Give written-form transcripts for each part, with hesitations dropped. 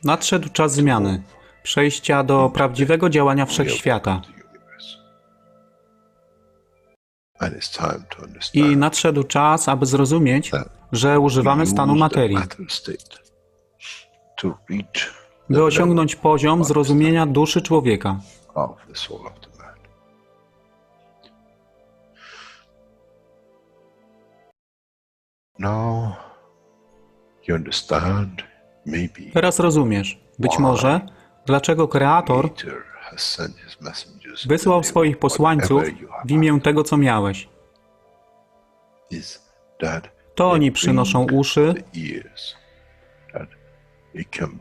Nadszedł czas zmiany, przejścia do prawdziwego działania wszechświata. I nadszedł czas, aby zrozumieć, że używamy stanu materii, by osiągnąć poziom zrozumienia duszy człowieka. Teraz rozumiesz, być może, dlaczego Kreator wysłał swoich posłańców w imię tego, co miałeś. To oni przynoszą uszy,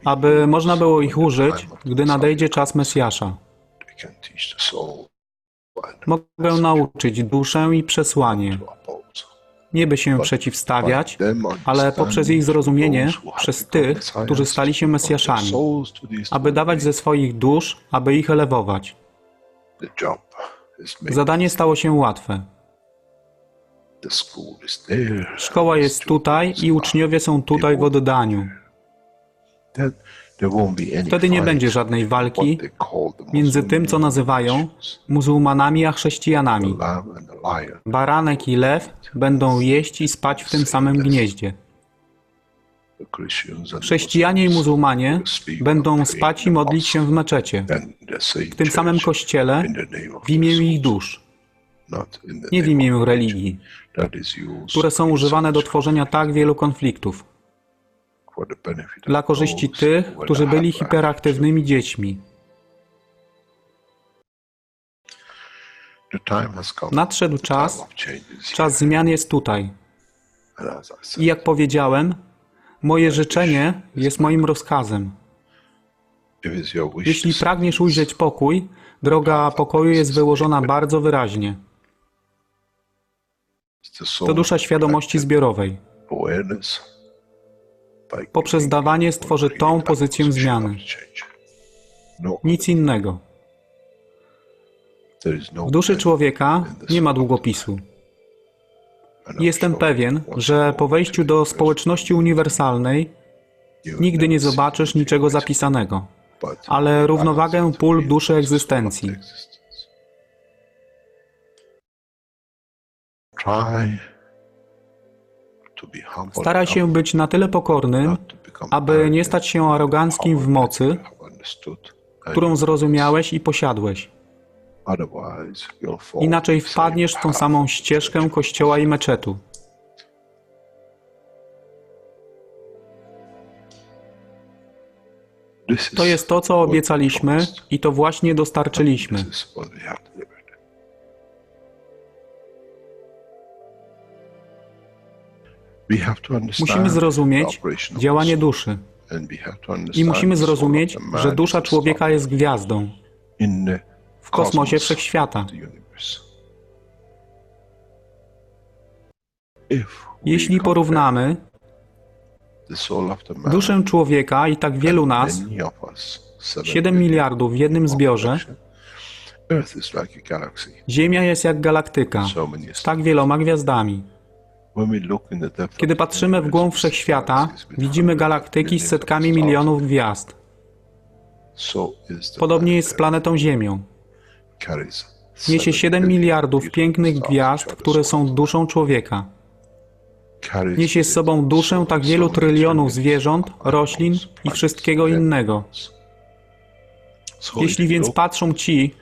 aby można było ich użyć, gdy nadejdzie czas Mesjasza. Mogę nauczyć duszę i przesłanie, nie by się przeciwstawiać, ale poprzez ich zrozumienie przez tych, którzy stali się Mesjaszami, aby dawać ze swoich dusz, aby ich elewować. Zadanie stało się łatwe. Szkoła jest tutaj i uczniowie są tutaj w oddaniu. Wtedy nie będzie żadnej walki między tym, co nazywają muzułmanami, a chrześcijanami. Baranek i lew będą jeść i spać w tym samym gnieździe. Chrześcijanie i muzułmanie będą spać i modlić się w meczecie, w tym samym kościele, w imię ich dusz, nie w imię religii, które są używane do tworzenia tak wielu konfliktów, dla korzyści tych, którzy byli hiperaktywnymi dziećmi. Nadszedł czas, czas zmian jest tutaj. I jak powiedziałem, moje życzenie jest moim rozkazem. Jeśli pragniesz ujrzeć pokój, droga pokoju jest wyłożona bardzo wyraźnie. To dusza świadomości zbiorowej. Poprzez dawanie stworzy tą pozycję zmiany. Nic innego. W duszy człowieka nie ma długopisu. Jestem pewien, że po wejściu do społeczności uniwersalnej nigdy nie zobaczysz niczego zapisanego, ale równowagę pól duszy egzystencji. Staraj się być na tyle pokornym, aby nie stać się aroganckim w mocy, którą zrozumiałeś i posiadłeś. Inaczej wpadniesz w tą samą ścieżkę kościoła i meczetu. To jest to, co obiecaliśmy i to właśnie dostarczyliśmy. Musimy zrozumieć działanie duszy. I musimy zrozumieć, że dusza człowieka jest gwiazdą w kosmosie wszechświata. Jeśli porównamy duszę człowieka i tak wielu nas, 7 miliardów w jednym zbiorze, Ziemia jest jak galaktyka z tak wieloma gwiazdami. Kiedy patrzymy w głąb wszechświata, widzimy galaktyki z setkami milionów gwiazd. Podobnie jest z planetą Ziemią. Niesie 7 miliardów pięknych gwiazd, które są duszą człowieka. Niesie z sobą duszę tak wielu trylionów zwierząt, roślin i wszystkiego innego. Jeśli więc patrzą ci,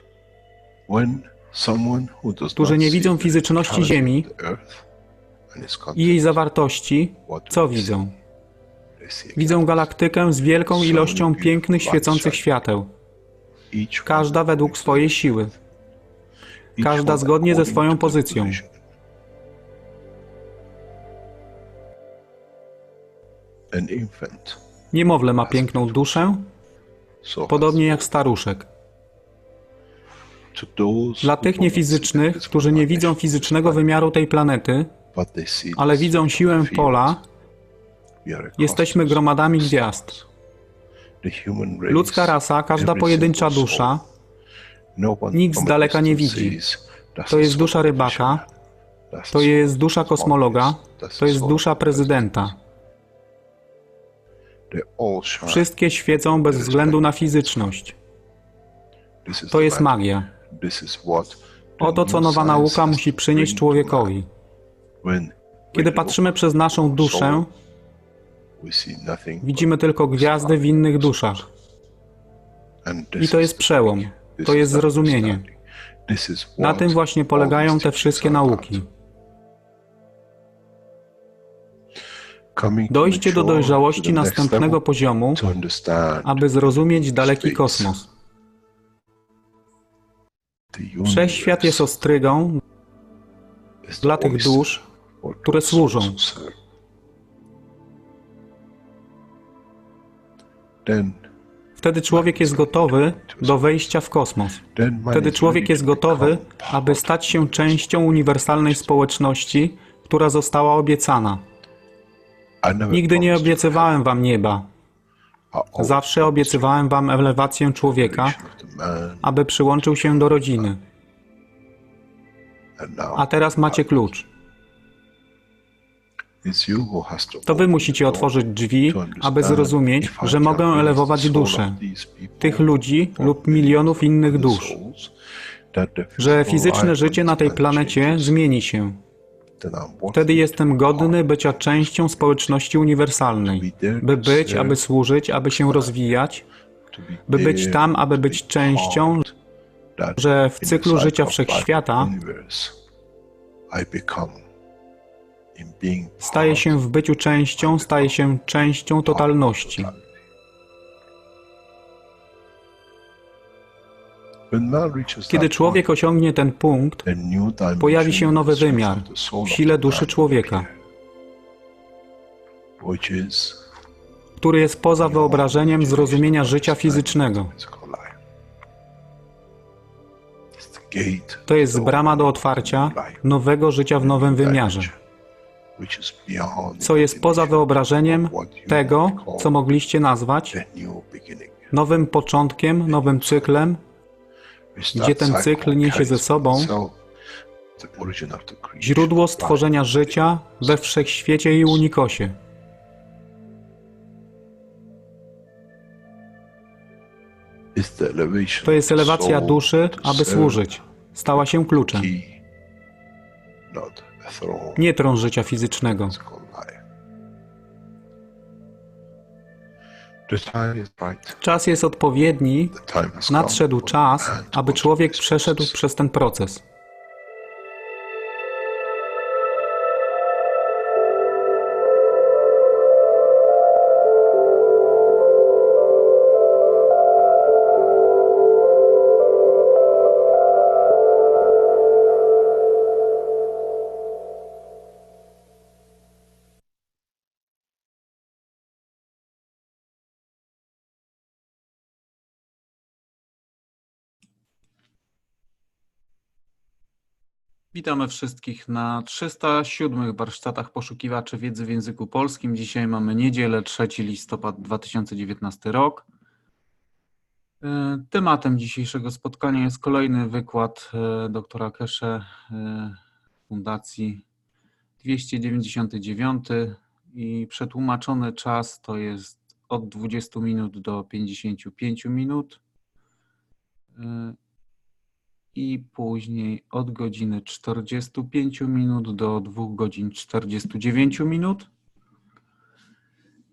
którzy nie widzą fizyczności Ziemi i jej zawartości, co widzą? Widzą galaktykę z wielką ilością pięknych, świecących świateł. Każda według swojej siły. Każda zgodnie ze swoją pozycją. Niemowlę ma piękną duszę, podobnie jak staruszek. Dla tych niefizycznych, którzy nie widzą fizycznego wymiaru tej planety, ale widzą siłę pola, jesteśmy gromadami gwiazd. Ludzka rasa, każda pojedyncza dusza, nikt z daleka nie widzi. To jest dusza rybaka, to jest dusza kosmologa, to jest dusza prezydenta. Wszystkie świecą bez względu na fizyczność. To jest magia. Oto co nowa nauka musi przynieść człowiekowi. Kiedy patrzymy przez naszą duszę, widzimy tylko gwiazdy w innych duszach. I to jest przełom, to jest zrozumienie. Na tym właśnie polegają te wszystkie nauki. Dojście do dojrzałości następnego poziomu, aby zrozumieć daleki kosmos. Wszechświat jest ostrygą dla tych dusz, które służą. Wtedy człowiek jest gotowy do wejścia w kosmos. Wtedy człowiek jest gotowy, aby stać się częścią uniwersalnej społeczności, która została obiecana. Nigdy nie obiecywałem wam nieba. Zawsze obiecywałem wam elewację człowieka, aby przyłączył się do rodziny. A teraz macie klucz. To wy musicie otworzyć drzwi, aby zrozumieć, że mogę elewować duszę tych ludzi lub milionów innych dusz, że fizyczne życie na tej planecie zmieni się. Wtedy jestem godny bycia częścią społeczności uniwersalnej, by być, aby służyć, aby się rozwijać, by być tam, aby być częścią, że w cyklu życia wszechświata staje się w byciu częścią, staje się częścią totalności. Kiedy człowiek osiągnie ten punkt, pojawi się nowy wymiar w sile duszy człowieka, który jest poza wyobrażeniem zrozumienia życia fizycznego. To jest brama do otwarcia nowego życia w nowym wymiarze, co jest poza wyobrażeniem tego, co mogliście nazwać nowym początkiem, nowym cyklem, gdzie ten cykl niesie ze sobą źródło stworzenia życia we wszechświecie i unikosie. To jest elewacja duszy, aby służyć. Stała się kluczem. Nie tron życia fizycznego. Czas jest odpowiedni, nadszedł czas, aby człowiek przeszedł przez ten proces. Witamy wszystkich na 307 warsztatach poszukiwaczy wiedzy w języku polskim. Dzisiaj mamy niedzielę, 3 listopada 2019 rok. Tematem dzisiejszego spotkania jest kolejny wykład doktora Keshe Fundacji 299 i przetłumaczony czas to jest od 20 minut do 55 minut. I później od godziny 45 minut do 2 godzin 49 minut.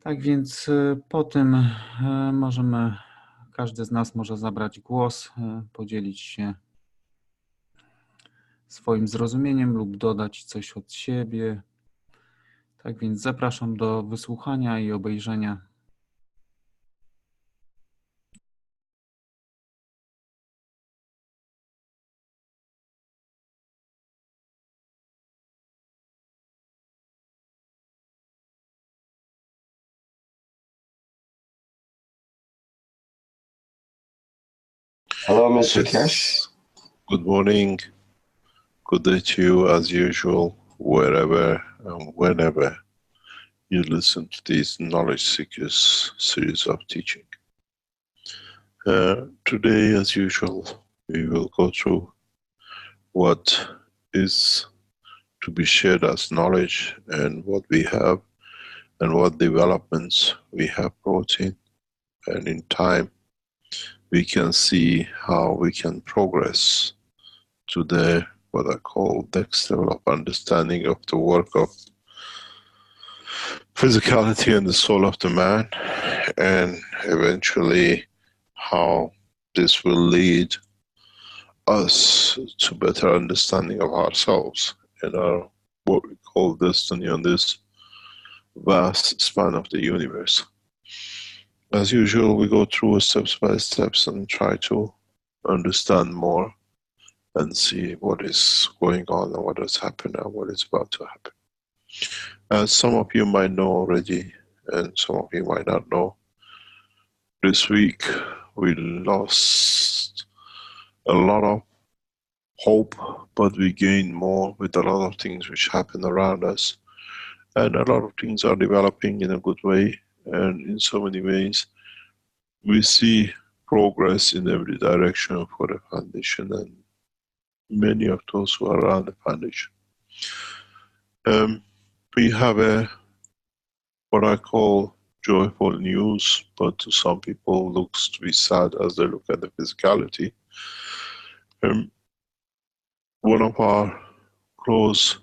Tak więc po tym każdy z nas może zabrać głos, podzielić się swoim zrozumieniem lub dodać coś od siebie. Tak więc zapraszam do wysłuchania i obejrzenia. Hello, Mr. Keshe. Good morning. Good day to you as usual, wherever and whenever you listen to this Knowledge Seekers series of teaching. Today, as usual, we will go through what is to be shared as knowledge and what we have and what developments we have brought in, and in time we can see how we can progress to the what I call next level of understanding of the work of physicality and the soul of the man, and eventually how this will lead us to better understanding of ourselves and our what we call destiny on this vast span of the universe. As usual, we go through steps by steps and try to understand more and see what is going on and what has happened and what is about to happen. As some of you might know already, and some of you might not know, this week we lost a lot of hope, but we gained more with a lot of things which happen around us. And a lot of things are developing in a good way, and in so many ways we see progress in every direction for the foundation and many of those who are around the foundation. We have a what I call joyful news, but to some people looks to be sad as they look at the physicality. One of our close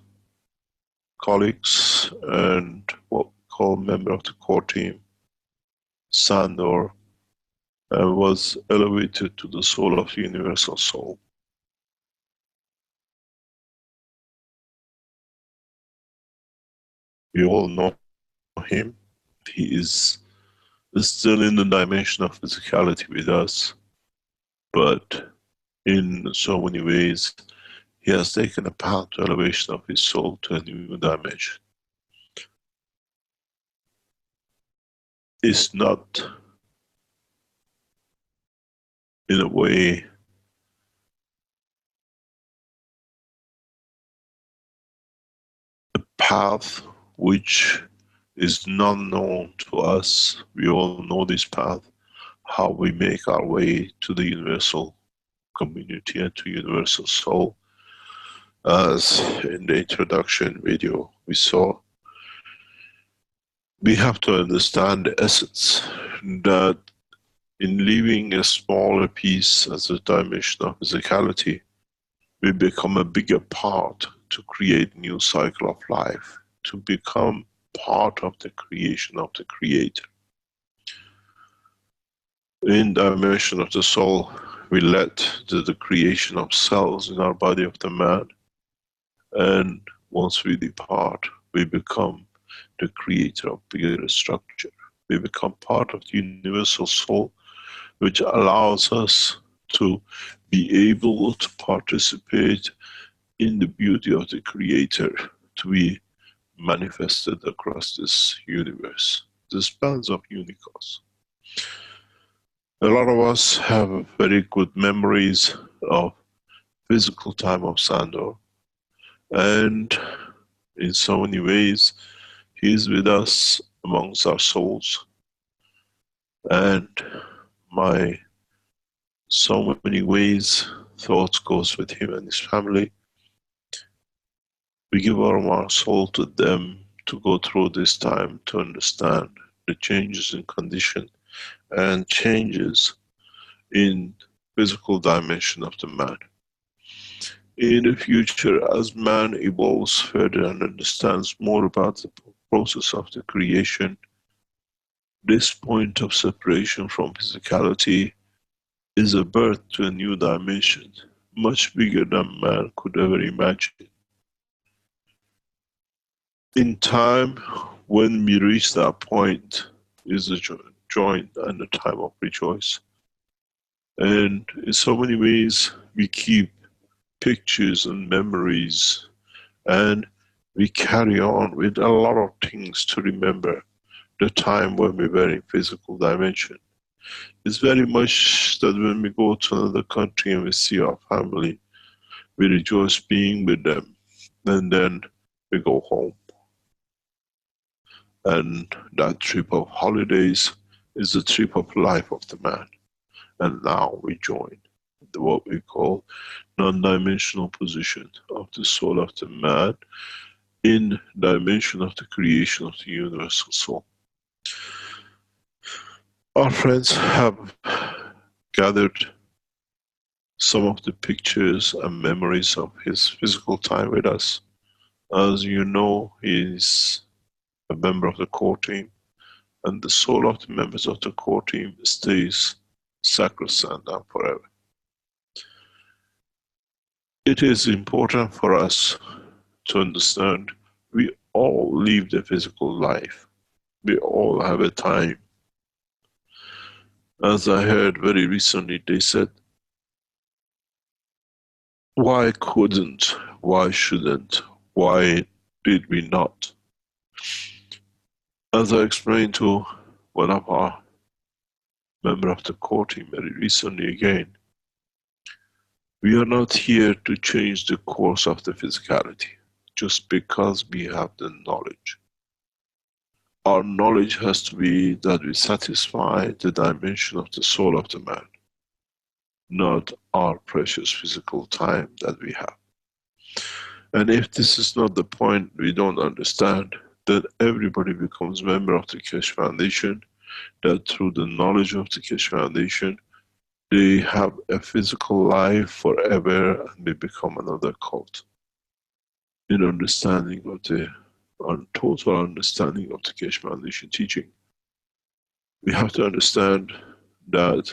colleagues and what we call member of the core team, Sandor, was elevated to the soul of the universal soul. We all know him. He is still in the dimension of physicality with us, but in so many ways he has taken a path to elevation of his soul to a new dimension. It's not, in a way, a path which is not known to us. We all know this path, how we make our way to the universal community and to universal soul. As in the introduction video we saw, we have to understand the essence that in leaving a smaller piece as a dimension of physicality, we become a bigger part to create new cycle of life, to become part of the creation of the Creator. In dimension of the soul, we led to the creation of cells in our body of the man, and once we depart, we become the creator of bigger structure. We become part of the universal soul, which allows us to be able to participate in the beauty of the Creator, to be manifested across this universe, the spans of universe. A lot of us have very good memories of physical time of Sandor, and in so many ways he is with us amongst our souls, and my so many ways thoughts goes with him and his family. We give our soul to them to go through this time to understand the changes in condition and changes in physical dimension of the man. In the future, as man evolves further and understands more about the process of the creation, this point of separation from physicality is a birth to a new dimension, much bigger than man could ever imagine. In time, when we reach that point, is a joy and a time of rejoice. And in so many ways, we keep pictures and memories, and we carry on with a lot of things to remember the time when we were in physical dimension. It's very much that when we go to another country and we see our family, we rejoice being with them, and then we go home. And that trip of holidays is the trip of life of the man. And now we join what we call non-dimensional position of the soul of the man, in dimension of the creation of the universal soul. Our friends have gathered some of the pictures and memories of his physical time with us. As you know, he's a member of the core team, and the soul of the members of the core team stays sacrosanct and forever. It is important for us to understand we all live the physical life. We all have a time. As I heard very recently, they said, why couldn't, why shouldn't, why did we not? As I explained to one of our members of the core team very recently again, we are not here to change the course of the physicality just because we have the knowledge. Our knowledge has to be that we satisfy the dimension of the soul of the man, not our precious physical time that we have. And if this is not the point we don't understand, then everybody becomes member of the Keshe Foundation, that through the knowledge of the Keshe Foundation, they have a physical life forever and they become another cult. In understanding of the total understanding of the Keshe Foundation teaching, we have to understand that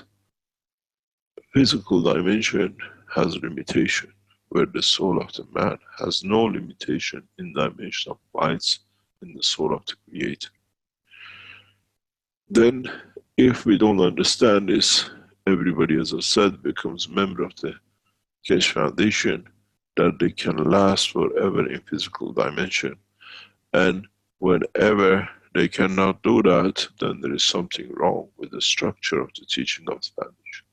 physical dimension has limitation, where the soul of the man has no limitation in dimension of lights in the soul of the Creator. Then, if we don't understand this, everybody, as I said, becomes a member of the Keshe Foundation, that they can last forever in physical dimension. And whenever they cannot do that, then there is something wrong with the structure of the teaching of the Foundation.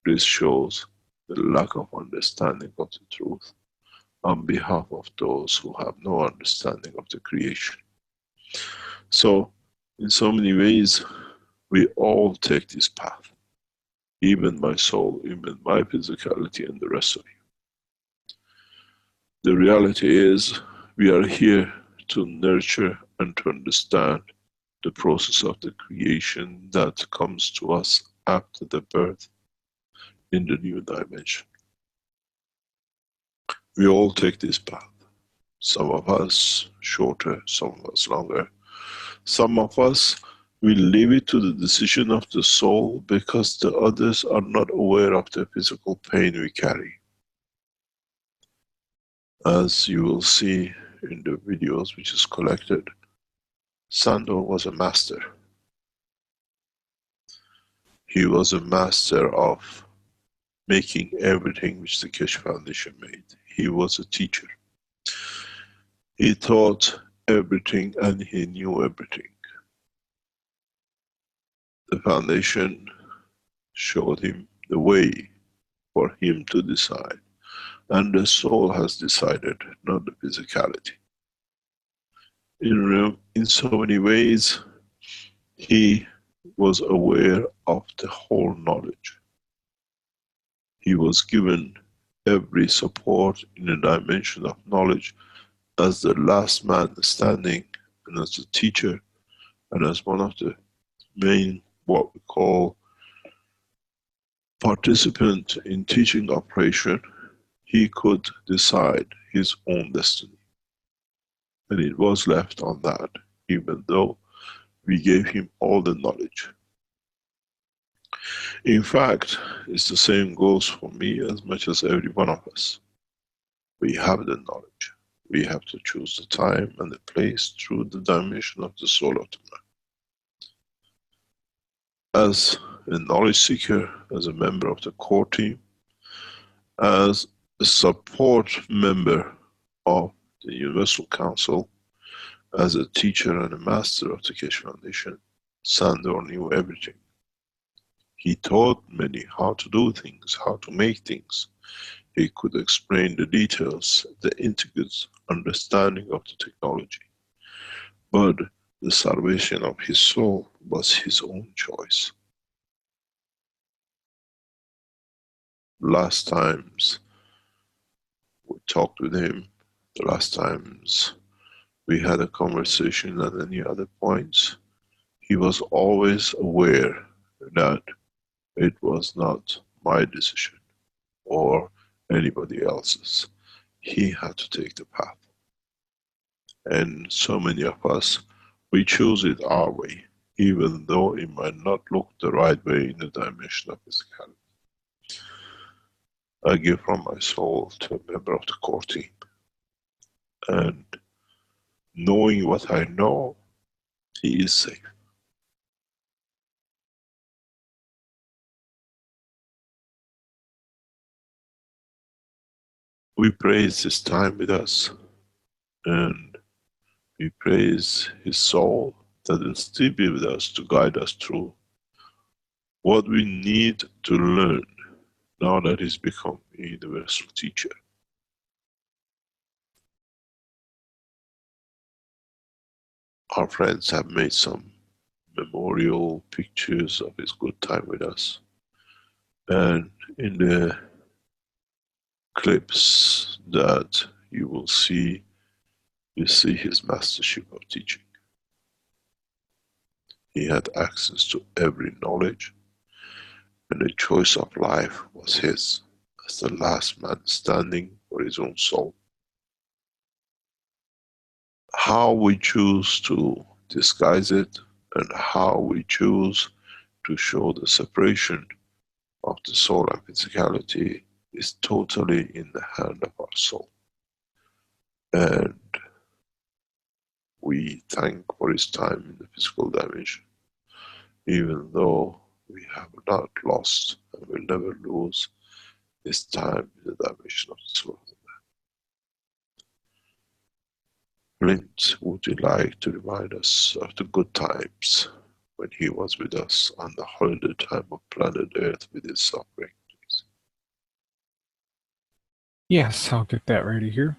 This shows the lack of understanding of the truth on behalf of those who have no understanding of the creation. So, in so many ways, we all take this path. Even my soul, even my physicality, and the rest of you. The reality is, we are here to nurture and to understand the process of the creation that comes to us after the birth in the new dimension. We all take this path. Some of us shorter, some of us longer. Some of us, we leave it to the decision of the soul because the others are not aware of the physical pain we carry. As you will see in the videos which is collected, Sandor was a master. He was a master of making everything which the Keshe Foundation made. He was a teacher. He taught everything and he knew everything. The Foundation showed him the way for him to decide. And the soul has decided, not the physicality. In so many ways, he was aware of the whole knowledge. He was given every support in a dimension of knowledge as the last man standing, and as a teacher, and as one of the main, what we call, participant in teaching operation. He could decide his own destiny. And it was left on that, even though we gave him all the knowledge. In fact, it's the same goes for me as much as every one of us. We have the knowledge. We have to choose the time and the place through the dimension of the soul of the man. As a knowledge seeker, as a member of the core team, as a support member of the Universal Council, as a teacher and a master of the Keshe Foundation, Sandor knew everything. He taught many how to do things, how to make things. He could explain the details, the intricate understanding of the technology. But the salvation of his soul was his own choice. Last times we talked with him, the last times we had a conversation at any other points, he was always aware that it was not my decision or anybody else's. He had to take the path. And so many of us, we choose it our way, even though it might not look the right way in the dimension of physicality. I give from my soul to a member of the core team. And knowing what I know, he is safe. We praise his time with us, and we praise his soul that will still be with us to guide us through what we need to learn now that he's become a universal teacher. Our friends have made some memorial pictures of his good time with us. And in the clips that you will see, you see his mastership of teaching. He had access to every knowledge, and the choice of life was his, as the last man standing for his own soul. How we choose to disguise it, and how we choose to show the separation of the soul and physicality is totally in the hand of our soul. And we thank for his time in the physical dimension, even though we have not lost and will never lose his time in the dimension of the soul of the man. Flint, would you like to remind us of the good times when he was with us on the holiday time of planet Earth with his suffering, please? Yes, I'll get that ready here.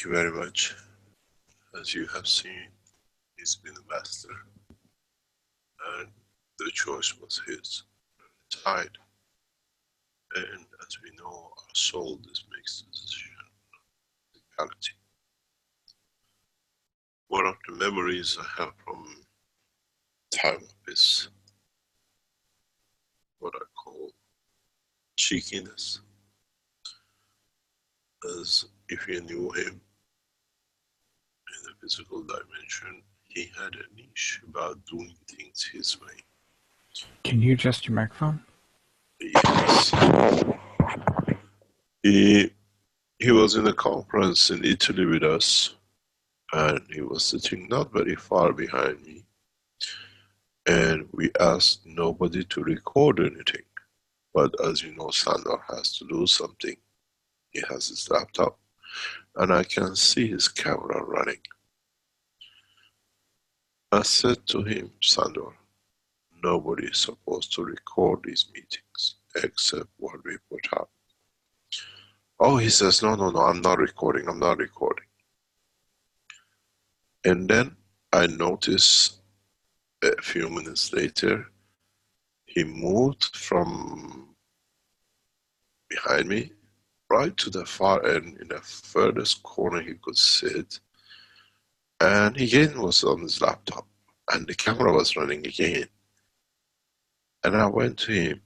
Thank you very much. As you have seen, he's been a master, and the choice was his. Tied. And as we know, our soul just makes the decision. Reality. One of the memories I have from time of his, what I call cheekiness, as if you knew him in the physical dimension, he had a niche about doing things his way. Can you adjust your microphone? Yes. He was in a conference in Italy with us, and he was sitting not very far behind me, and we asked nobody to record anything. But as you know, Sandor has to do something. He has his laptop, and I can see his camera running. I said to him, Sandor, nobody is supposed to record these meetings except what we put up. Oh, he says, no, I'm not recording. And then I noticed a few minutes later, he moved from behind me right to the far end, in the furthest corner he could sit. And he again was on his laptop, and the camera was running again. And I went to him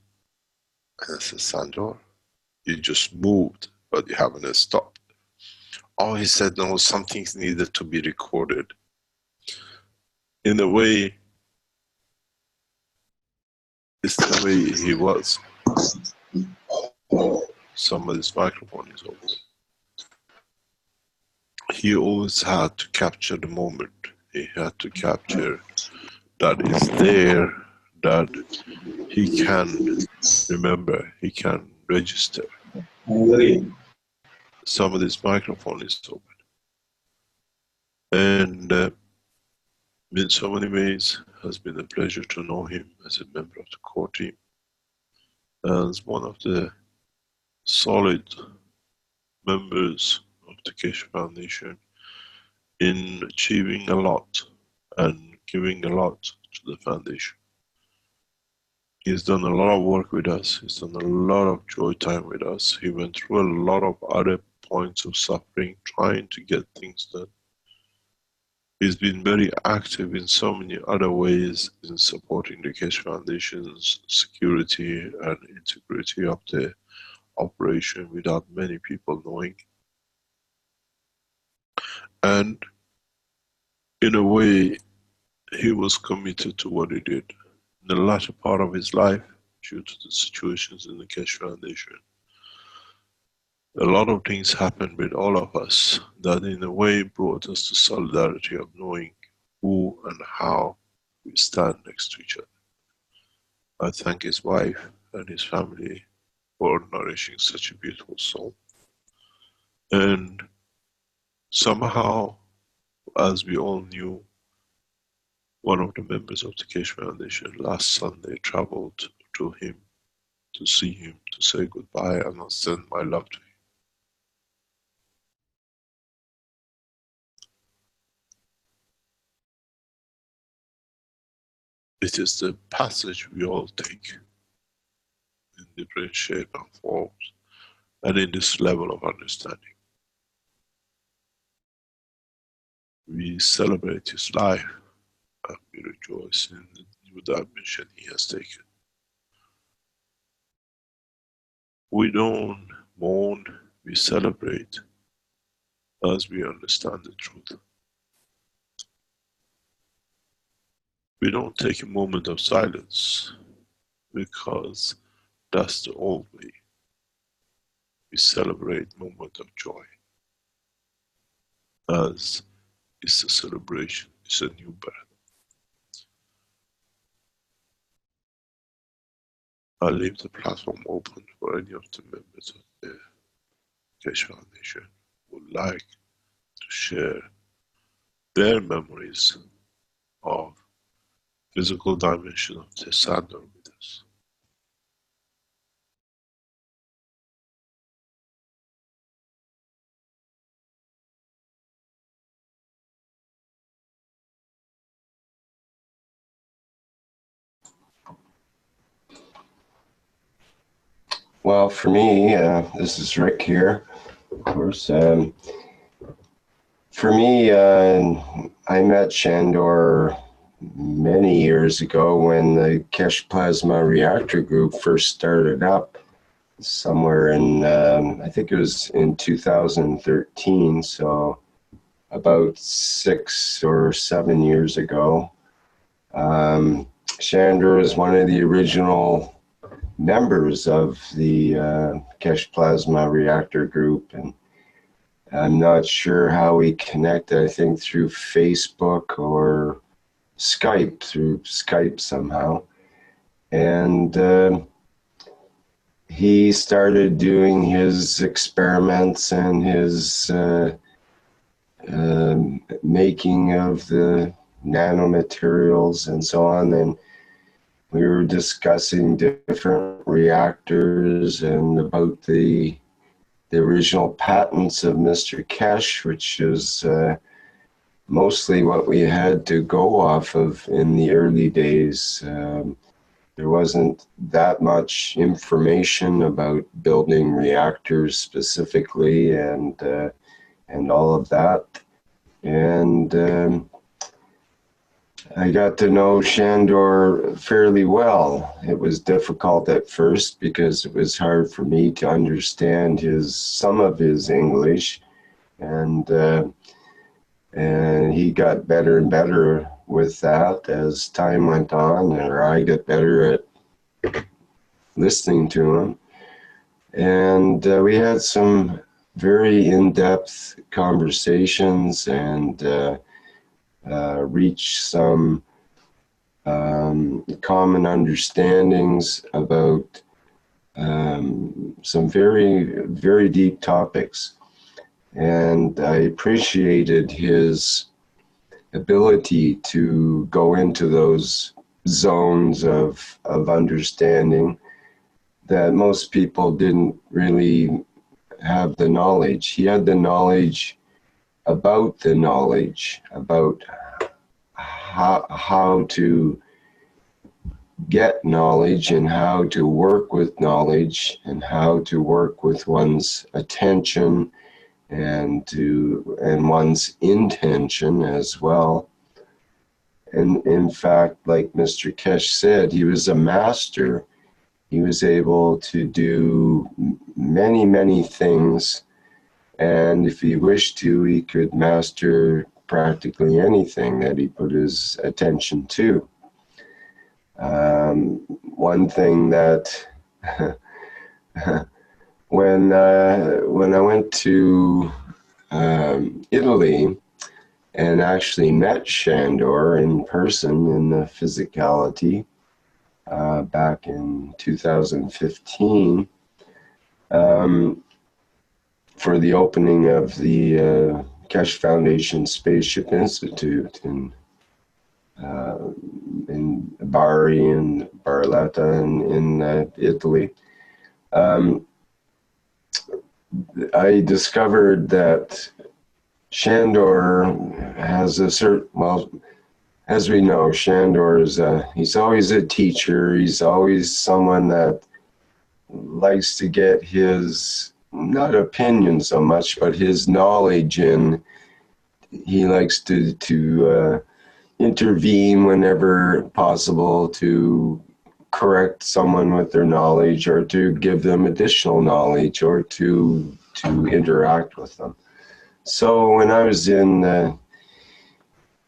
and I said, Sandor, you just moved, but you haven't stopped. Oh, he said, no, something needed to be recorded. In a way, it's the way he was. Somebody's microphone is open. He always had to capture the moment. He had to capture that is there, that he can remember, he can register. Somebody's microphone is open. And in so many ways, it has been a pleasure to know him as a member of the core team, as one of the solid members of the Keshe Foundation in achieving a lot and giving a lot to the foundation. He's done a lot of work with us. He's done a lot of joy time with us. He went through a lot of other points of suffering trying to get things done. He's been very active in so many other ways in supporting the Keshe Foundation's security and integrity of the operation without many people knowing. And in a way, he was committed to what he did. In the latter part of his life, due to the situations in the Keshe Foundation, a lot of things happened with all of us that in a way brought us to solidarity of knowing who and how we stand next to each other. I thank his wife and his family for nourishing such a beautiful soul. And somehow, as we all knew, one of the members of the Keshe Foundation last Sunday traveled to him, to see him, to say goodbye, and I send my love to him. It is the passage we all take in different shapes and forms, and in this level of understanding. We celebrate his life and we rejoice in the new dimension he has taken. We don't mourn, we celebrate as we understand the truth. We don't take a moment of silence because that's the old way. We celebrate moment of joy as it's a celebration, it's a new birth. I leave the platform open for any of the members of the Keshe Foundation who would like to share their memories of physical dimension of the Sandor with us. Well, for me, this is Rick here, of course. For me, I met Shandor many years ago when the Keshe Plasma Reactor Group first started up, somewhere in, I think it was in 2013, so about 6 or 7 years ago. Shandor is one of the original members of the Keshe Plasma Reactor Group, and I'm not sure how we connected. I think through Facebook or Skype, through Skype somehow. And he started doing his experiments and his making of the nanomaterials and so on. And we were discussing different reactors and about the original patents of Mr. Keshe, which is mostly what we had to go off of in the early days. There wasn't that much information about building reactors specifically and all of that. And I got to know Shandor fairly well. It was difficult at first because it was hard for me to understand some of his English, and he got better and better with that as time went on, or I got better at listening to him. And we had some very in-depth conversations and reach some common understandings about some very, very deep topics. And I appreciated his ability to go into those zones of understanding that most people didn't really have the knowledge. He had the knowledge about the knowledge, about how to get knowledge and how to work with knowledge and how to work with one's attention and one's intention as well. And in fact, like Mr. Keshe said, he was a master. He was able to do many, many things. And if he wished to, he could master practically anything that he put his attention to. One thing that when I went to Italy and actually met Shandor in person in the physicality back in 2015, for the opening of the Keshe Foundation Spaceship Institute in Bari and Barletta in Italy. I discovered that Shandor has a certain, well, as we know, Shandor is he's always a teacher. He's always someone that likes to get his, not opinion so much, but his knowledge in. He likes to intervene whenever possible to correct someone with their knowledge or to give them additional knowledge or to interact with them. So when I was in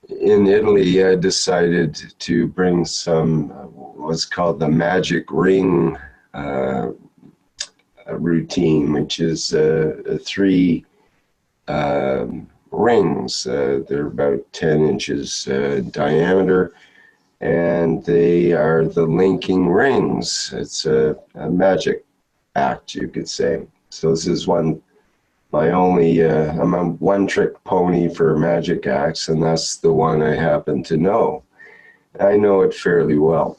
Italy, I decided to bring some what's called the magic ring routine, which is 3 rings. They're about 10 inches in diameter, and they are the linking rings. It's a magic act, you could say. So this is my only, I'm a one-trick pony for magic acts, and that's the one I happen to know. I know it fairly well.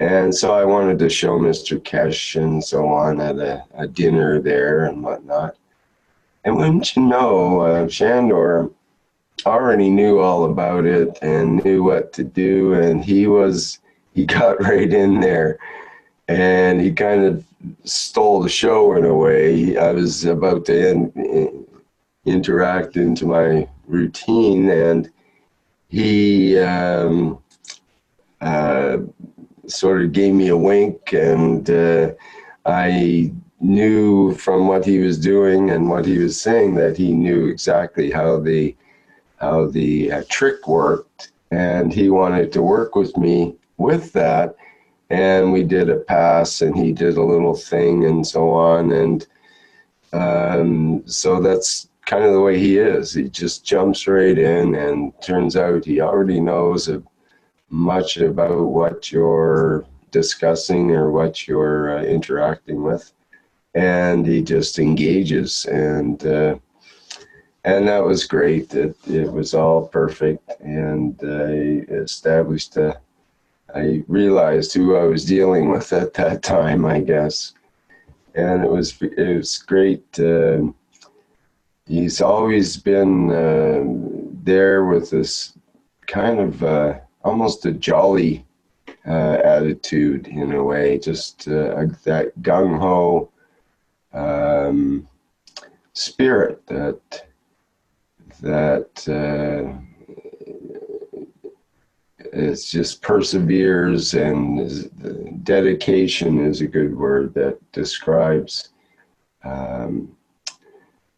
And so I wanted to show Mr. Keshe and so on at a dinner there and whatnot. And wouldn't you know, Shandor already knew all about it and knew what to do, and he got right in there, and he kind of stole the show in a way. I was about to interact into my routine, and he sort of gave me a wink, and I knew from what he was doing and what he was saying that he knew exactly how the trick worked, and he wanted to work with me with that. And we did a pass, and he did a little thing, and so on. And so that's kind of the way he is. He just jumps right in, and turns out he already knows much about what you're discussing or what you're interacting with, and he just engages. And that was great. It was all perfect, and I realized who I was dealing with at that time, I guess. And it was great. He's always been there with this kind of almost a jolly attitude in a way, just that gung-ho spirit that it's just perseveres, and dedication is a good word that describes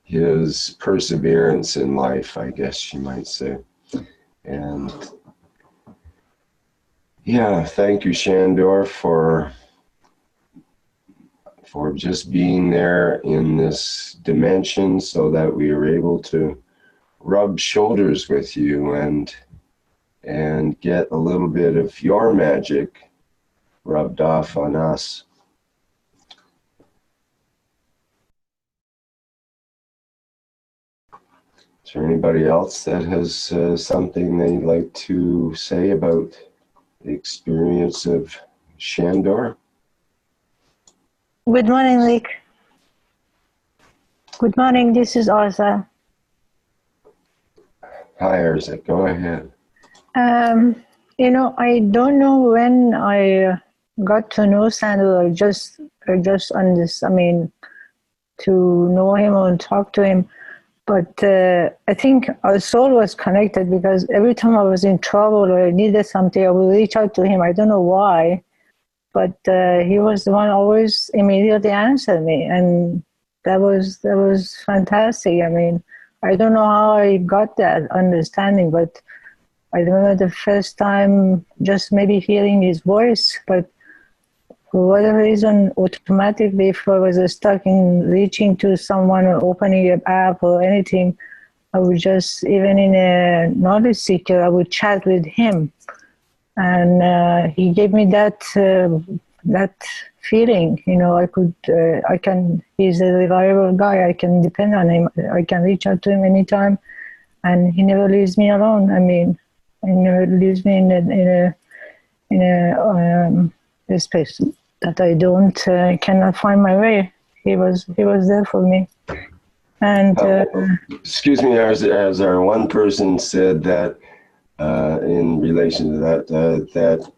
his perseverance in life, I guess you might say. And yeah, thank you, Shandor, for just being there in this dimension so that we were able to rub shoulders with you and get a little bit of your magic rubbed off on us. Is there anybody else that has something they'd like to say about the experience of Shandor? Good morning, Rick. Good morning, this is Arza. Hi, Arza, go ahead. You know, I don't know when I got to know Sandro, or just on this, I mean, to know him or talk to him. But I think our soul was connected, because every time I was in trouble or I needed something, I would reach out to him. I don't know why, but he was the one always immediately answered me, and that was fantastic. I mean, I don't know how I got that understanding, but I remember the first time just maybe hearing his voice, but for whatever reason, automatically, if I was stuck in reaching to someone or opening an app or anything, I would just, even in a knowledge seeker, I would chat with him. And he gave me that feeling, you know, he's a reliable guy, I can depend on him, I can reach out to him anytime, and he never leaves me alone. I mean, he never leaves me in a space that I cannot find my way. He was there for me. And excuse me, as our one person said that in relation to that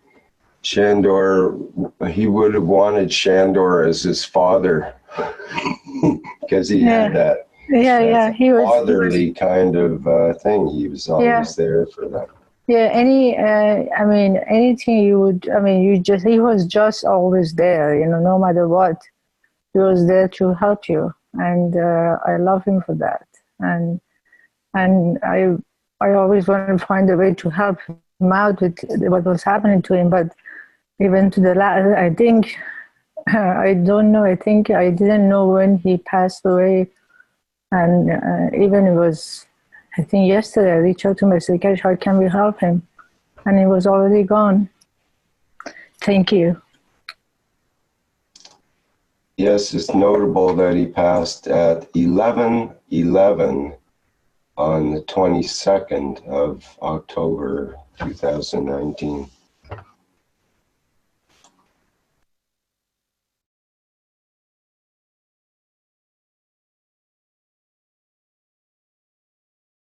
Shandor, he would have wanted Shandor as his father, because he had that he was fatherly kind of thing. He was always there for that. Yeah, I mean, anything you would, I mean, he was just always there, you know, no matter what, he was there to help you. And I love him for that. And I always want to find a way to help him out with what was happening to him. But even to the last, I think, I don't know, I think I didn't know when he passed away. And even it was, I think yesterday I reached out to my secretary, how can we help him? And he was already gone. Thank you. Yes, it's notable that he passed at 11:11 on the 22nd of October 2019.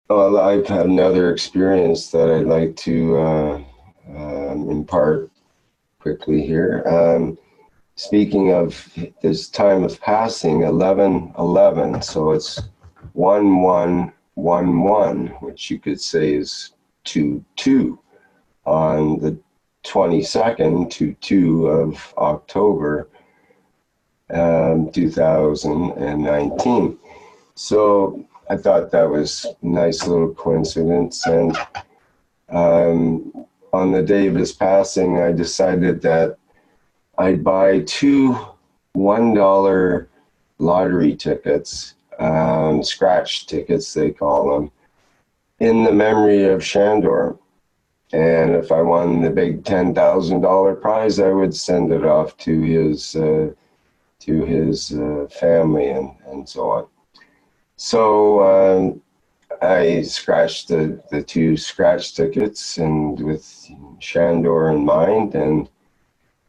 Well, I've had another experience that I'd like to impart quickly here. speaking of this time of passing, 1111, so it's 1111, which you could say is 22 on the 22nd, 22 of October, 2019. So I thought that was a nice little coincidence. And on the day of his passing, I decided that I'd buy 2 $1 lottery tickets, scratch tickets they call them, in the memory of Shandor. And if I won the big $10,000 prize, I would send it off to his family and so on. So I scratched the 2 scratch tickets, and with Shandor in mind, and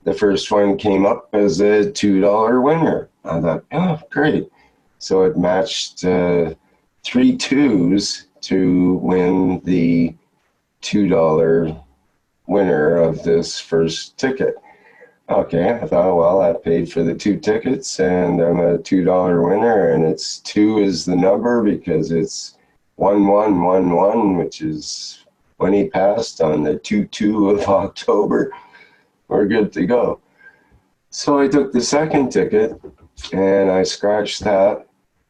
the first one came up as a $2 winner. I thought, oh, great. So it matched 3 2s to win the $2 winner of this first ticket. Okay, I thought, well, I paid for the 2 tickets, and I'm a $2 winner, and it's 2 is the number because it's 1111, which is when he passed on the 22 of October. We're good to go. So I took the second ticket and I scratched that,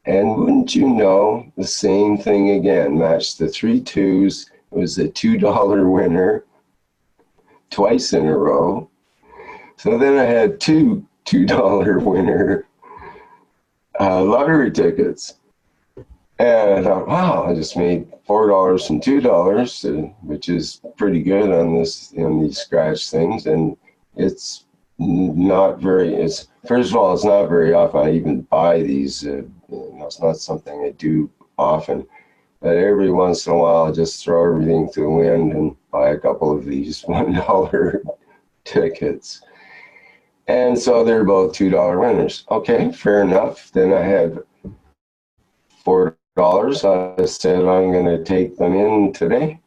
and wouldn't you know, the same thing again, matched the 3 2s. It was a $2 winner twice in a row. So then I had 2 $2 winner lottery tickets. And I thought, wow, I just made $4 from $2, which is pretty good on these scratch things. And it's not very, first of all, it's not very often I even buy these. It's not something I do often. But every once in a while, I just throw everything to the wind and buy a couple of these $1 tickets. And so they're both $2 winners. Okay, fair enough. Then I had $4. I said I'm going to take them in today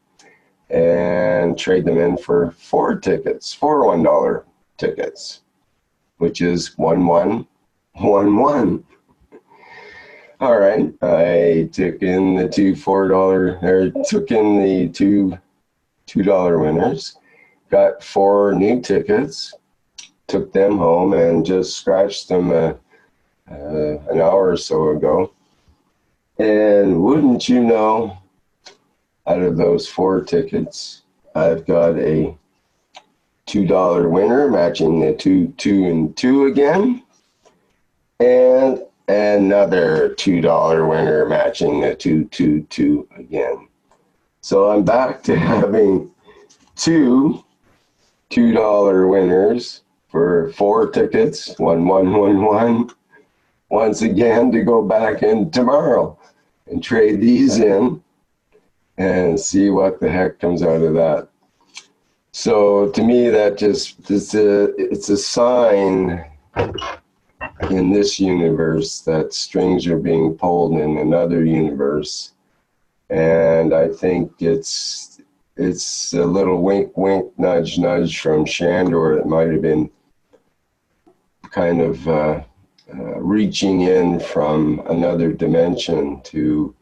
and trade them in for 4 tickets, 4 $1 tickets, which is 1111. All right, I took in the 2 $4, or took in the 2 $2 winners, got 4 new tickets, took them home and just scratched them an hour or so ago. And wouldn't you know, out of those 4 tickets, I've got a $2 winner matching the 2 2 and 2 again, and another $2 winner matching the 2 2 2 again. So I'm back to having 2 $2 winners for 4 tickets, 1111, once again to go back in tomorrow and trade these in and see what the heck comes out of that. So to me, that just, it's a sign in this universe that strings are being pulled in another universe. And I think it's a little wink, wink, nudge, nudge from Shandor that might have been kind of reaching in from another dimension to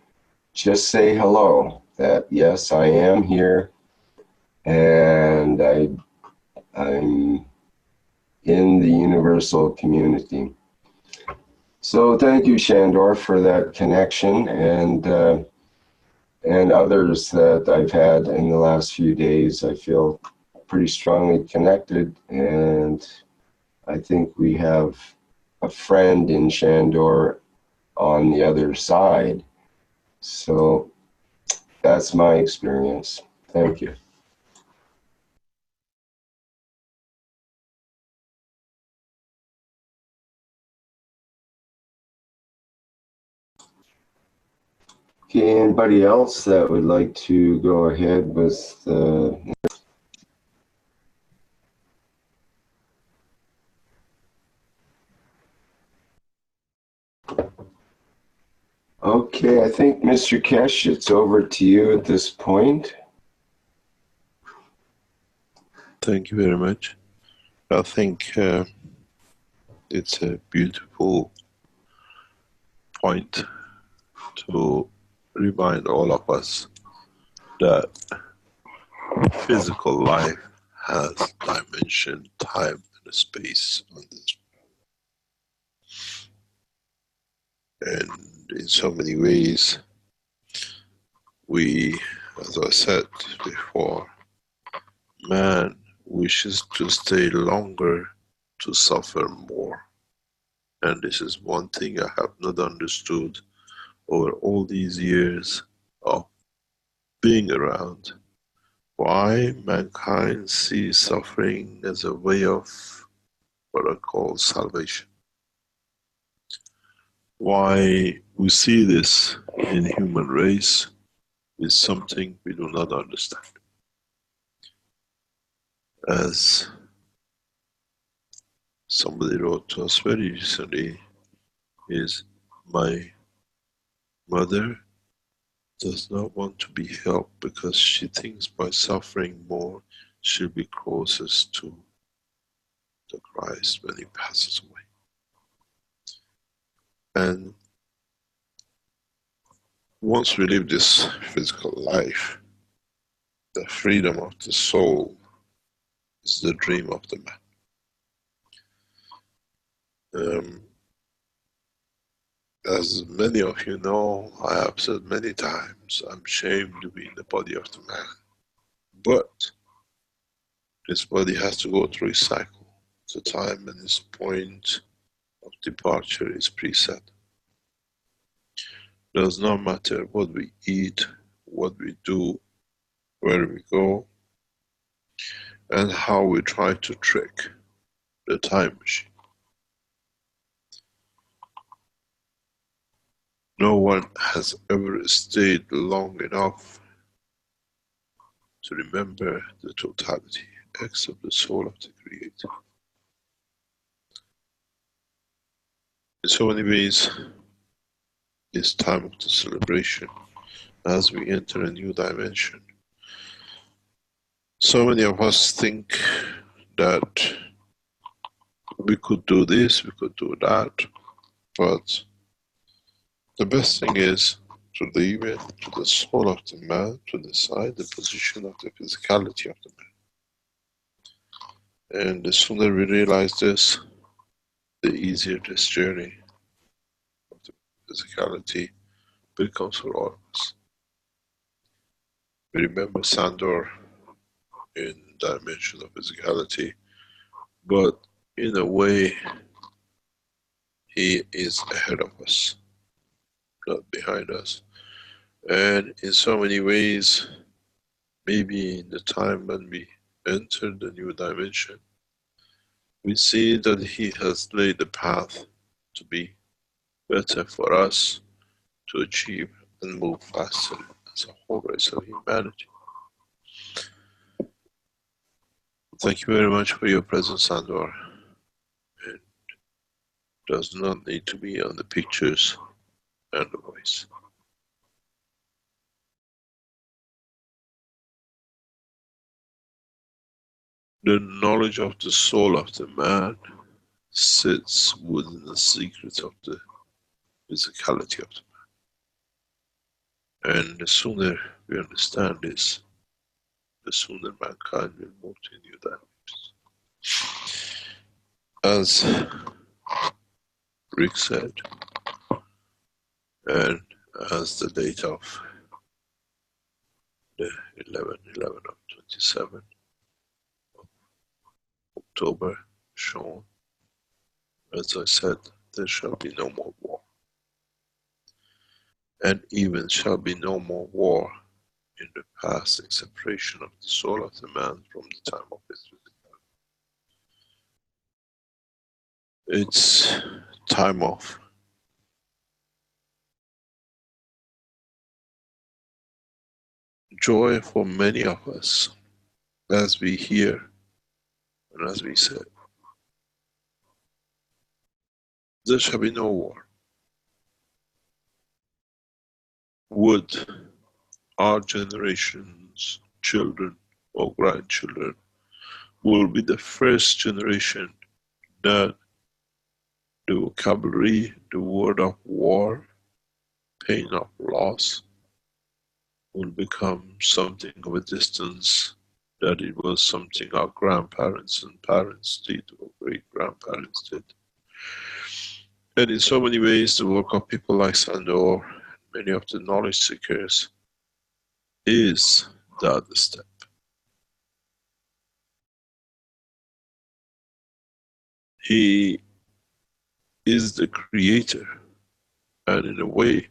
just say hello, that yes, I am here, and I'm in the universal community. So thank you, Shandor, for that connection, and others that I've had in the last few days. I feel pretty strongly connected, and I think we have a friend in Shandor on the other side. So that's my experience. Thank you. Okay, anybody else that would like to go ahead with the... Okay, I think, Mr. Keshe, it's over to you at this point. Thank you very much. I think it's a beautiful point to remind all of us that physical life has dimension, time, and space on this. And in so many ways, we, as I said before, man wishes to stay longer to suffer more. And this is one thing I have not understood over all these years of being around. Why mankind sees suffering as a way of what I call salvation. Why we see this in human race is something we do not understand. As somebody wrote to us very recently, is my mother does not want to be helped because she thinks by suffering more she'll be closest to the Christ when he passes away. And once we live this physical life, the freedom of the soul is the dream of the man. As many of you know, I have said many times, I'm ashamed to be in the body of the man. But this body has to go through a cycle. The time and its point of departure is preset. Does not matter what we eat, what we do, where we go, and how we try to trick the time machine. No one has ever stayed long enough to remember the totality except the soul of the Creator. In so many ways, it's time of the celebration as we enter a new dimension. So many of us think that we could do this, we could do that, but the best thing is to leave it to the soul of the man to decide the position of the physicality of the man. And the sooner we realize this, the easier this journey of the physicality becomes for all of us. We remember Sandor in dimension of physicality, but in a way, he is ahead of us, not behind us. And in so many ways, maybe in the time when we enter the new dimension, we see that he has laid the path to be better for us to achieve and move faster as a whole race of humanity. Thank you very much for your presence, Sandor. It does not need to be on the pictures and the voice. The knowledge of the soul of the man sits within the secrets of the physicality of the man. And the sooner we understand this, the sooner mankind will move to new dimensions. As Rick said, and as the date of the 11/11 of 27 of October shown, as I said, there shall be no more war. And even shall be no more war in the passing separation of the soul of the man from the time of his physicality. It's time of joy for many of us as we hear and as we say, there shall be no war. Would our generation's children or grandchildren will be the first generation that the vocabulary, the word of war, pain of loss, will become something of a distance that it was something our grandparents and parents did, or great-grandparents did. And in so many ways, the work of people like Sandor, many of the knowledge seekers, is the other step. He is the creator, and in a way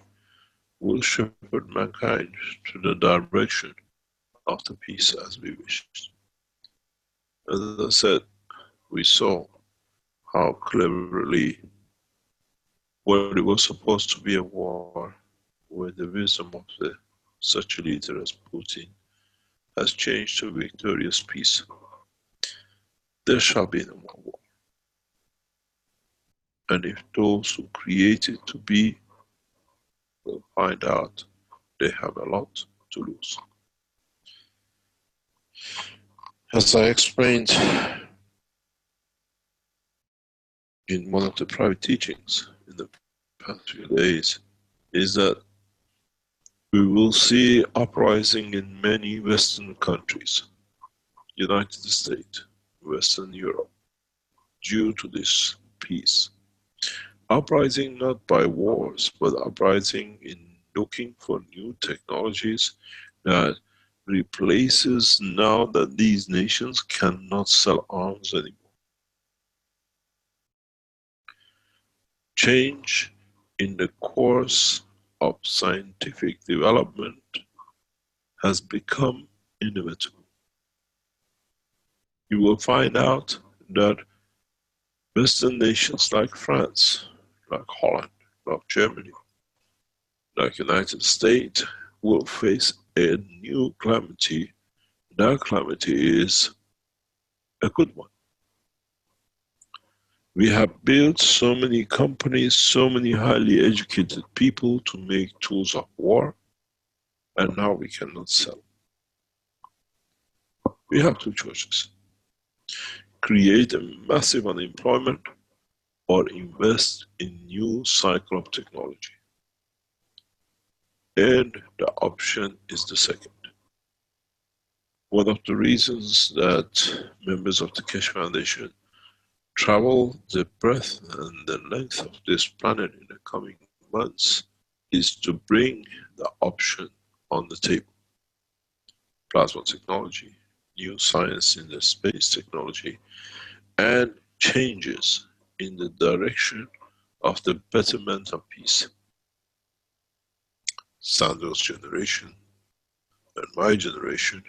will shepherd mankind to the direction of the peace as we wish. As I said, we saw how cleverly what it was supposed to be a war, with the wisdom of such a leader as Putin, has changed to victorious peace. There shall be no more war. And if those who create it to be will find out they have a lot to lose. As I explained in one of the private teachings in the past few days, is that we will see uprising in many Western countries, United States, Western Europe, due to this peace. Uprising not by wars, but uprising in looking for new technologies that replaces now that these nations cannot sell arms anymore. Change in the course of scientific development has become inevitable. You will find out that Western nations like France, like Holland, like Germany, like United States will face a new calamity. That calamity is a good one. We have built so many companies, so many highly educated people to make tools of war, and now we cannot sell. We have two choices. Create a massive unemployment or invest in new cycle of technology. And the option is the second. One of the reasons that members of the Keshe Foundation travel the breadth and the length of this planet in the coming months is to bring the option on the table. Plasma technology, new science in the space technology, and changes in the direction of the betterment of peace. Sandor's generation and my generation,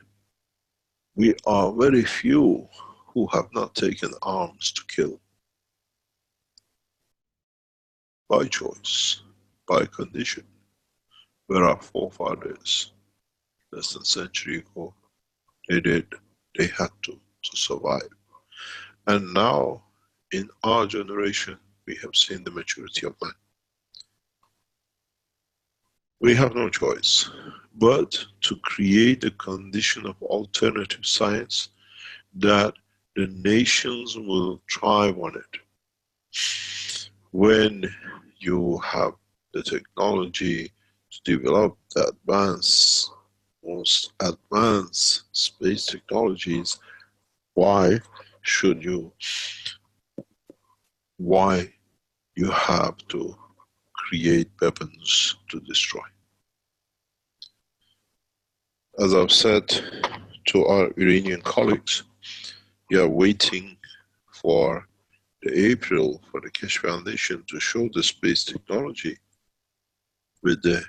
we are very few who have not taken arms to kill. By choice, by condition, where our forefathers, less than a century ago, they did, they had to survive. And now, in our generation, we have seen the maturity of man. We have no choice but to create a condition of alternative science that the nations will thrive on it. When you have the technology to develop the most advanced space technologies, why you have to create weapons to destroy? As I've said to our Iranian colleagues, we are waiting for the April for the Keshe Foundation to show the space technology with the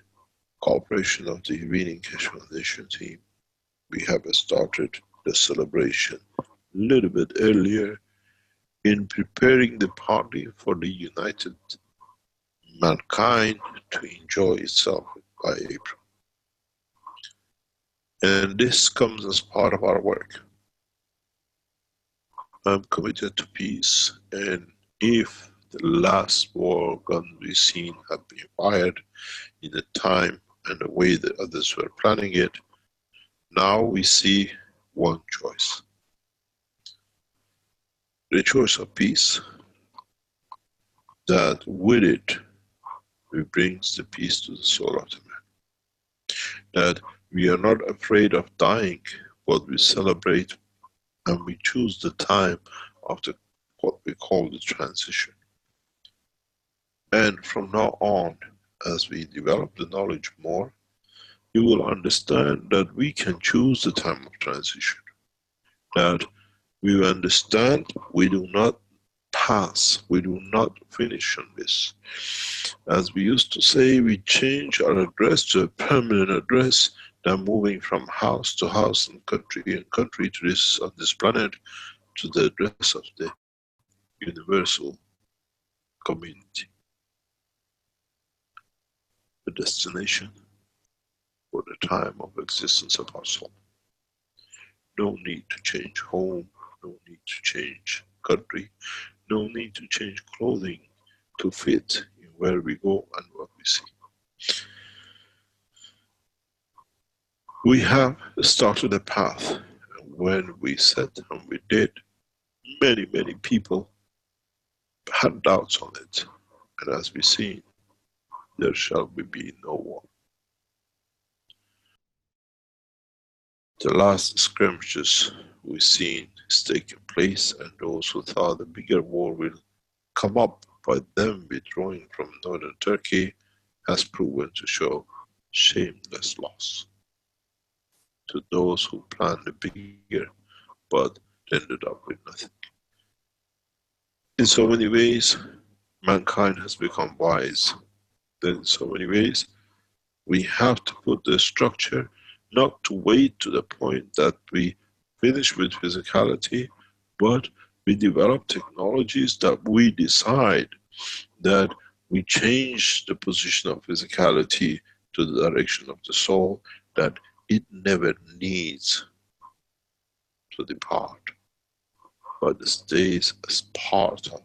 cooperation of the Iranian Keshe Foundation team. We have started the celebration a little bit earlier in preparing the party for the united mankind to enjoy itself by April. And this comes as part of our work. I'm committed to peace, and if the last war gun we've seen had been fired in the time and the way that others were planning it, now we see one choice. The choice of peace that with it, it brings the peace to the soul of the man. That we are not afraid of dying, but we celebrate and we choose the time of the what we call the transition. And from now on, as we develop the knowledge more, you will understand that we can choose the time of transition. That we will understand we do not pass, we do not finish on this. As we used to say, we change our address to a permanent address, than moving from house to house and country to this on this planet to the address of the universal community. The destination for the time of existence of our soul. No need to change home, no need to change country, no need to change clothing to fit in where we go and what we see. We have started a path, and when we said and we did, many people had doubts on it, and as we see, there shall be no one. The last skirmishes we've seen is taking place, and those who thought a bigger war will come up by them withdrawing from northern Turkey has proven to show shameless loss to those who planned a bigger but ended up with nothing. In so many ways, mankind has become wise. Then in so many ways, we have to put the structure not to wait to the point that we finish with physicality, but we develop technologies that we decide that we change the position of physicality to the direction of the soul, that it never needs to depart, but stays as part of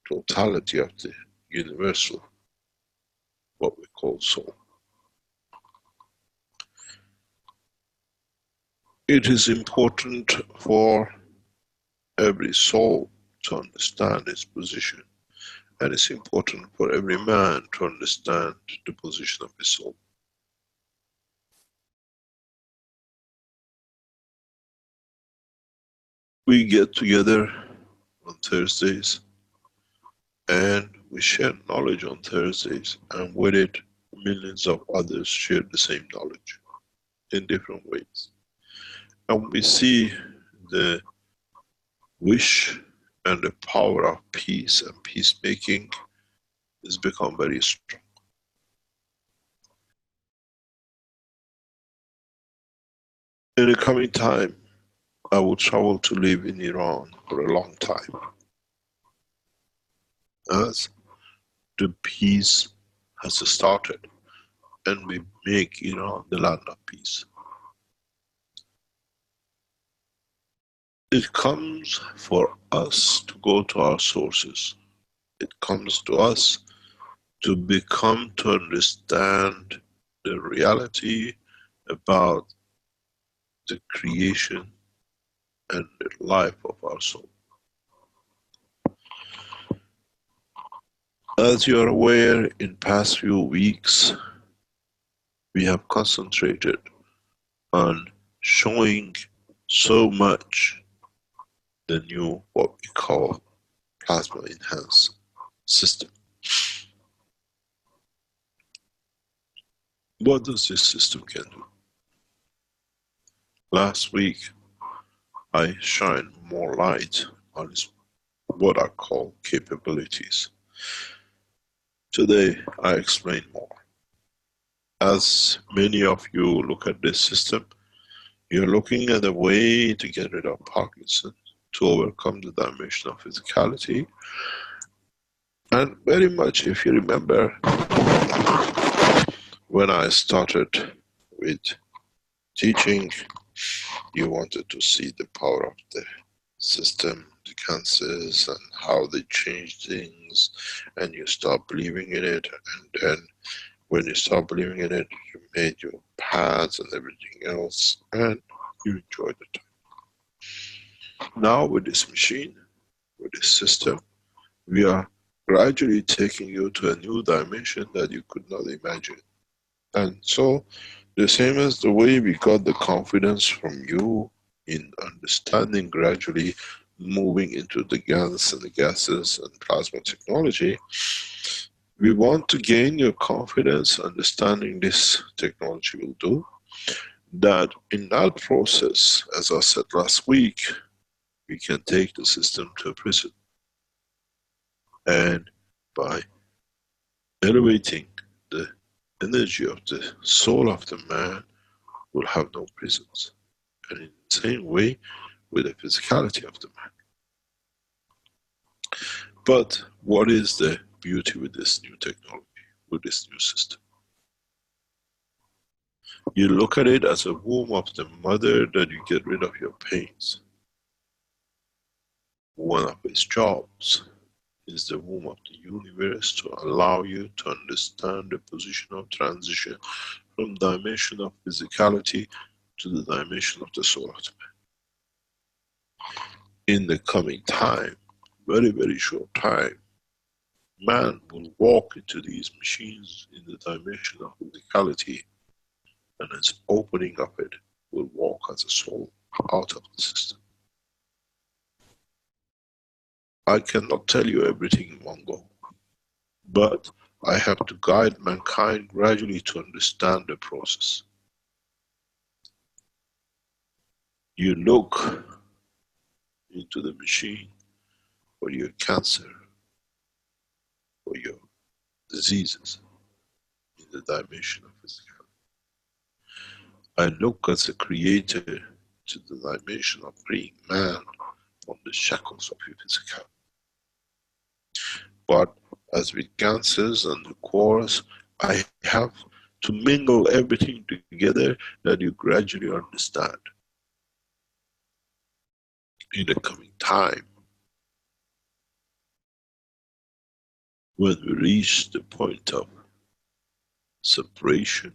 totality of the universal, what we call soul. It is important for every soul to understand its position, and it's important for every man to understand the position of his soul. We get together on Thursdays and we share knowledge on Thursdays, and with it millions of others share the same knowledge in different ways. And we see the wish and the power of peace and peacemaking has become very strong. In the coming time, I will travel to live in Iran for a long time, as the peace has started and we make Iran the land of peace. It comes for us to go to our sources. It comes to us to become to understand the reality about the creation and the life of our soul. As you are aware, in past few weeks, we have concentrated on showing so much the new, what we call, plasma enhanced system. What does this system can do? Last week, I shined more light on its, what I call, capabilities. Today, I explain more. As many of you look at this system, you're looking at a way to get rid of Parkinson, to overcome the dimension of physicality. And very much, if you remember, when I started with teaching, you wanted to see the power of the system, the cancers, and how they change things, and you start believing in it, and then when you start believing in it, you made your paths and everything else, and you enjoyed the time. Now with this machine, with this system, we are gradually taking you to a new dimension that you could not imagine. And so, the same as the way we got the confidence from you in understanding gradually moving into the GANs and the gases and plasma technology, we want to gain your confidence understanding this technology will do, that in that process, as I said last week, we can take the system to a prison. And by elevating the energy of the soul of the man, will have no prisons. And in the same way with the physicality of the man. But what is the beauty with this new technology, with this new system? You look at it as a womb of the mother that you get rid of your pains. One of its jobs is the womb of the universe to allow you to understand the position of transition from dimension of physicality to the dimension of the soul of the man. In the coming time, very, very short time, man will walk into these machines in the dimension of physicality, and its opening of it will walk as a soul out of the system. I cannot tell you everything in one go, but I have to guide mankind gradually to understand the process. You look into the machine for your cancer, for your diseases in the dimension of physicality. I look as a creator to the dimension of freeing man from the shackles of your physicality. But as with cancers and the cores, I have to mingle everything together that you gradually understand. In the coming time, when we reach the point of separation,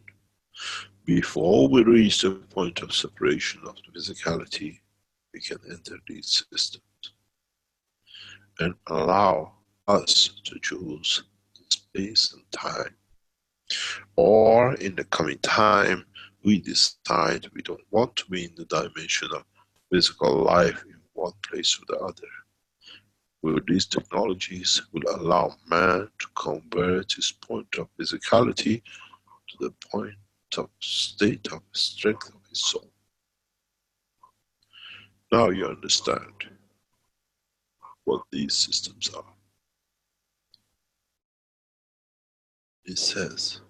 before we reach the point of separation of the physicality, we can enter these systems and allow us to choose space and time. Or in the coming time, we decide we don't want to be in the dimension of physical life in one place or the other. With these technologies will allow man to convert his point of physicality to the point of state of strength of his soul. Now you understand what these systems are. It says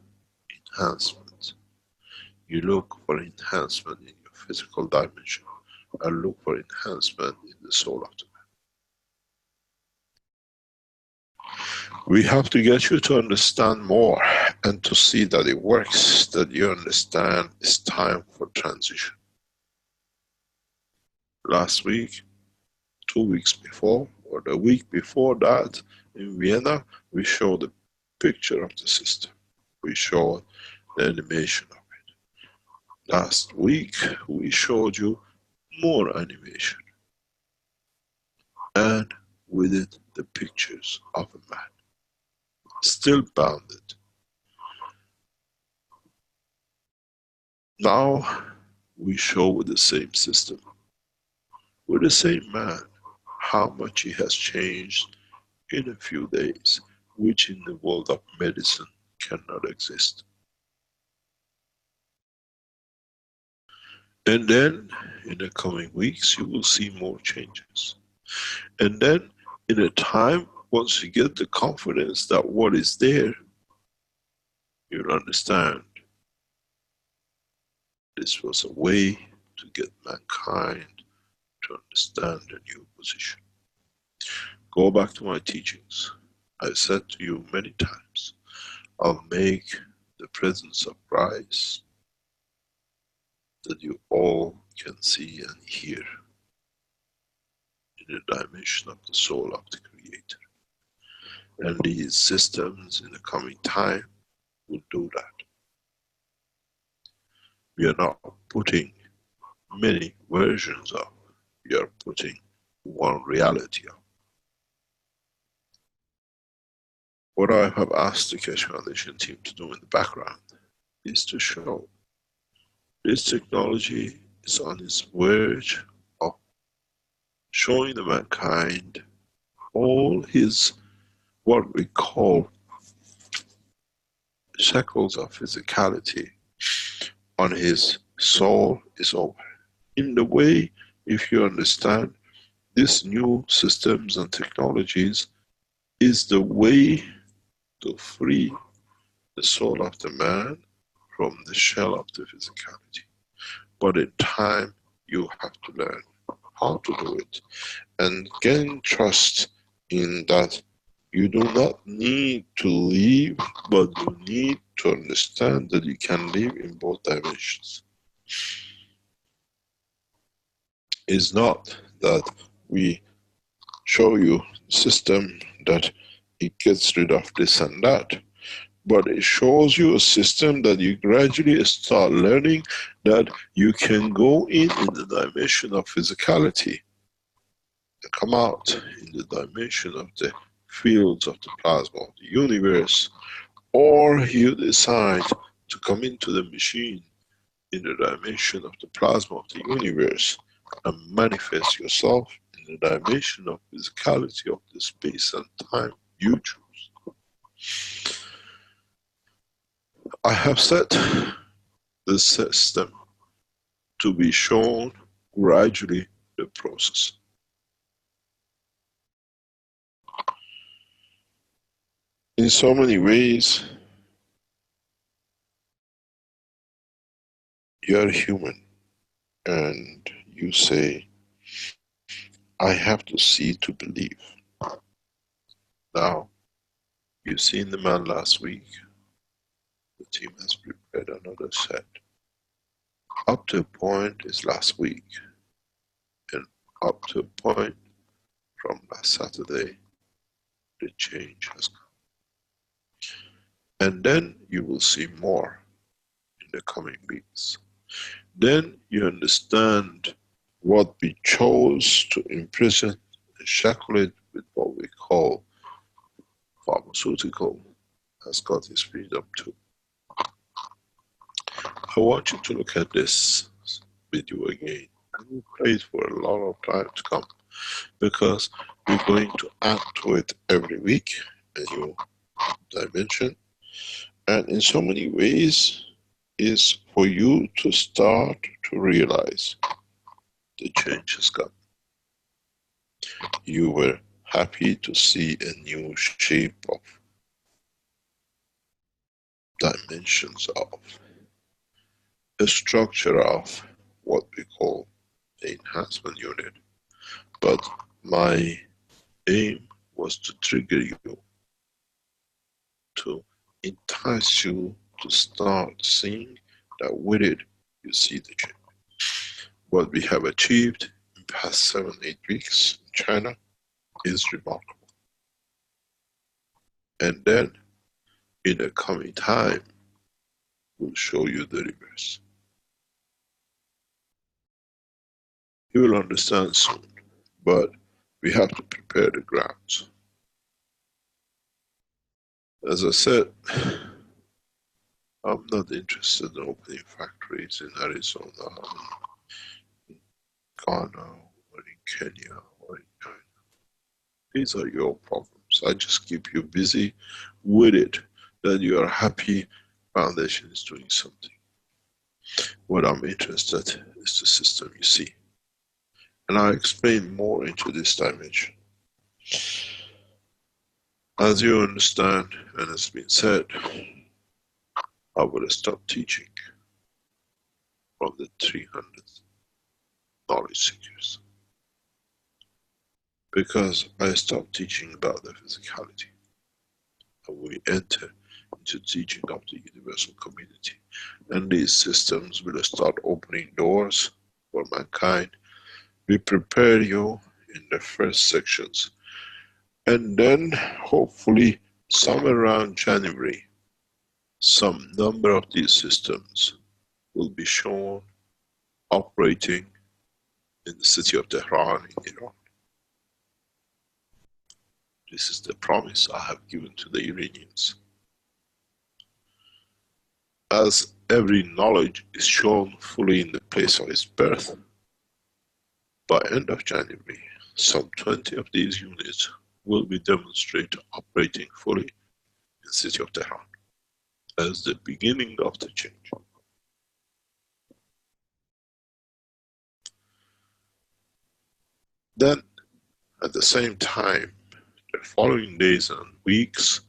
enhancement. You look for enhancement in your physical dimension, and look for enhancement in the soul of the man. We have to get you to understand more and to see that it works, that you understand it's time for transition. Last week, 2 weeks before, or the week before that, in Vienna, we showed a picture of the system. We showed the animation of it. Last week, we showed you more animation. And with it, the pictures of a man. Still bounded. Now, we show with the same system, with the same man, how much he has changed in a few days, which in the world of medicine cannot exist. And then, in the coming weeks, you will see more changes. And then, in a time, once you get the confidence that what is there, you'll understand this was a way to get mankind to understand the new position. Go back to my teachings. I said to you many times, I'll make the presence of Christ that you all can see and hear in the dimension of the soul of the Creator. And these systems in the coming time will do that. We are not putting many versions of, we are putting one reality of. What I have asked the Keshe Foundation team to do in the background is to show this technology is on its verge of showing the mankind all his, what we call, shackles of physicality on his soul is over. In the way, if you understand, these new systems and technologies is the way to free the soul of the man from the shell of the physicality. But in time, you have to learn how to do it and gain trust in that you do not need to live, but you need to understand that you can live in both dimensions. It's not that we show you a system that it gets rid of this and that, but it shows you a system that you gradually start learning that you can go in the dimension of physicality and come out in the dimension of the fields of the plasma of the universe, or you decide to come into the machine in the dimension of the plasma of the universe and manifest yourself in the dimension of physicality of the space and time you choose. I have set the system to be shown gradually the process. In so many ways, you are human and you say, I have to see to believe. Now, you've seen the man last week. The team has prepared another set. Up to a point is last week, and up to a point from last Saturday, the change has come. And then you will see more in the coming weeks. Then you understand what we chose to imprison and shackle it with what we call pharmaceutical has got its freedom too. I want you to look at this video again. We'll play it for a lot of time to come because we're going to add to it every week a new dimension. And in so many ways is for you to start to realize the change has come. You were happy to see a new shape of dimensions of a structure of what we call the enhancement unit. But my aim was to trigger you, to entice you to start seeing that with it you see the change. What we have achieved in the past 7-8 weeks in China is remarkable. And then in the coming time we'll show you the reverse. You will understand soon, but we have to prepare the grounds. As I said, I'm not interested in opening factories in Arizona, in Ghana, or in Kenya, or in China. These are your problems. I just keep you busy with it, that you are happy Foundation is doing something. What I'm interested in is the system you see. And I'll explain more into this dimension. As you understand, and it's been said, I will stop teaching from the 300th knowledge seekers. Because I stopped teaching about the physicality. And we enter into teaching of the universal community. And these systems will start opening doors for mankind. We prepare you in the first sections. And then hopefully somewhere around January, some number of these systems will be shown operating in the city of Tehran in Iran. This is the promise I have given to the Iranians. As every knowledge is shown fully in the place of its birth, by end of January, some 20 of these units will be demonstrated operating fully in the city of Tehran as the beginning of the change. Then, at the same time, the following days and weeks,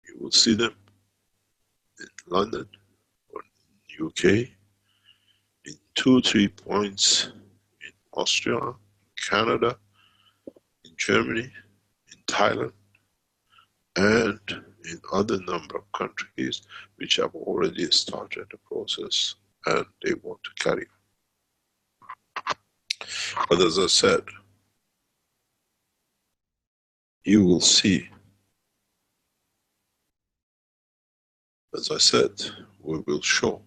you will see them in London or in UK, in 2-3 points in Austria, Canada, in Germany, in Thailand, and in other number of countries which have already started the process and they want to carry on. But as I said, you will see, as I said, we will show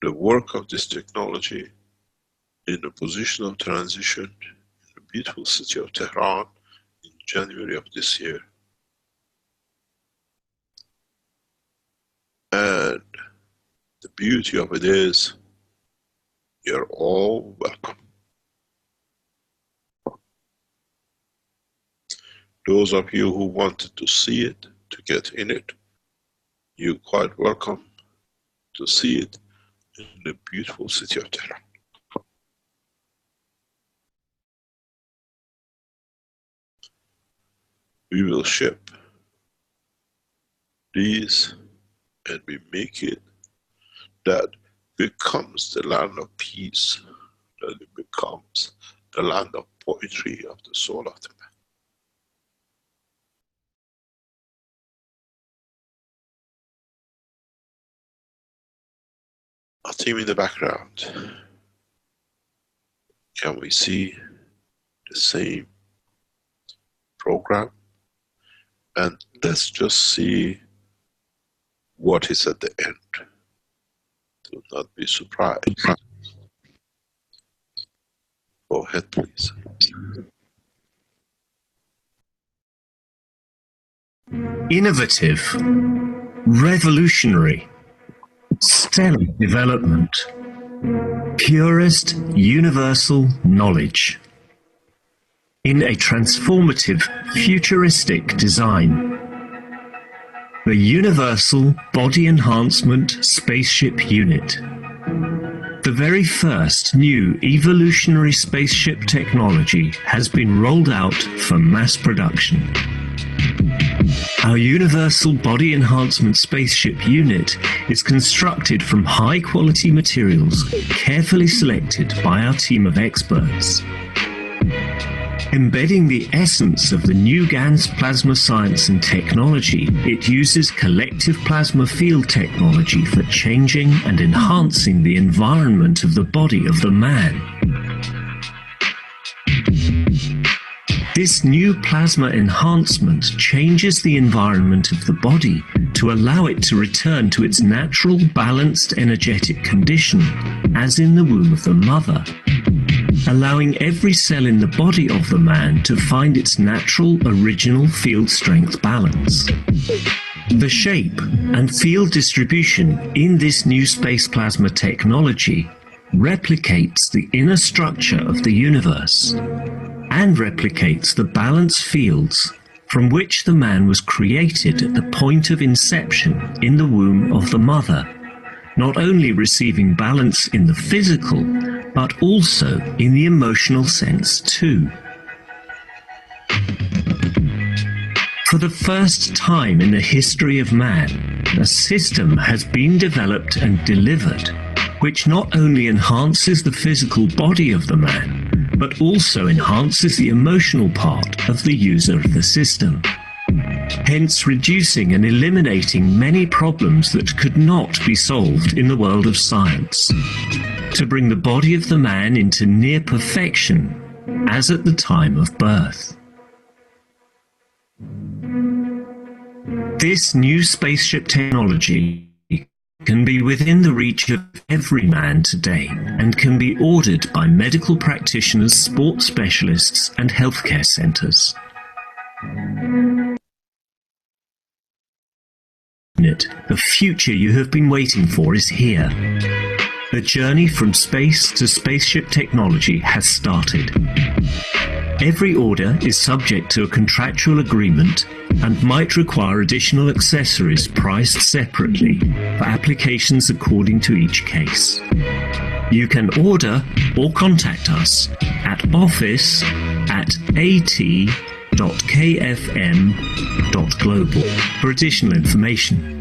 the work of this technology in a position of transition in the beautiful city of Tehran in January of this year. And the beauty of it is, you're all welcome. Those of you who wanted to see it, to get in it, you're quite welcome to see it in the beautiful city of Tehran. We will ship these and we make it that becomes the land of peace, that it becomes the land of poetry of the soul of the man. Our team in the background, can we see the same program? And let's just see what is at the end. Do not be surprised. Go ahead, please. Innovative, revolutionary, stellar development, purest universal knowledge. In a transformative, futuristic design. The Universal Body Enhancement Spaceship Unit. The very first new evolutionary spaceship technology has been rolled out for mass production. Our Universal Body Enhancement Spaceship Unit is constructed from high-quality materials carefully selected by our team of experts. Embedding the essence of the new GAN's plasma science and technology, it uses collective plasma field technology for changing and enhancing the environment of the body of the man. This new plasma enhancement changes the environment of the body to allow it to return to its natural, balanced, energetic condition, as in the womb of the mother, allowing every cell in the body of the man to find its natural, original field strength balance. The shape and field distribution in this new space plasma technology replicates the inner structure of the universe and replicates the balance fields from which the man was created at the point of inception in the womb of the mother, not only receiving balance in the physical, but also in the emotional sense too. For the first time in the history of man, a system has been developed and delivered which not only enhances the physical body of the man, but also enhances the emotional part of the user of the system, hence reducing and eliminating many problems that could not be solved in the world of science, to bring the body of the man into near perfection, as at the time of birth. This new spaceship technology can be within the reach of every man today and can be ordered by medical practitioners, sports specialists, and healthcare centres. The future you have been waiting for is here. The journey from space to spaceship technology has started. Every order is subject to a contractual agreement and might require additional accessories priced separately for applications according to each case. You can order or contact us at office@at.kfm.global for additional information.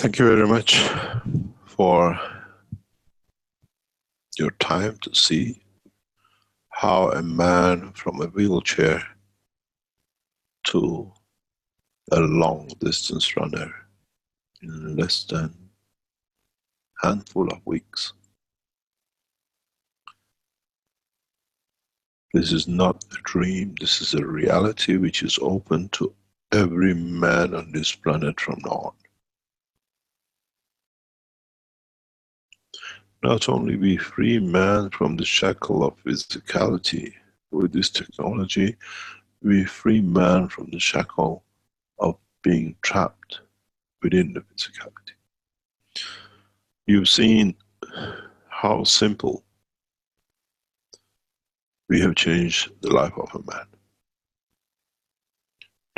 Thank you very much for your time to see how a man from a wheelchair to a long distance runner in less than a handful of weeks. This is not a dream, this is a reality which is open to every man on this planet from now on. Not only we free man from the shackle of physicality with this technology, we free man from the shackle of being trapped within the physicality. You've seen how simple we have changed the life of a man.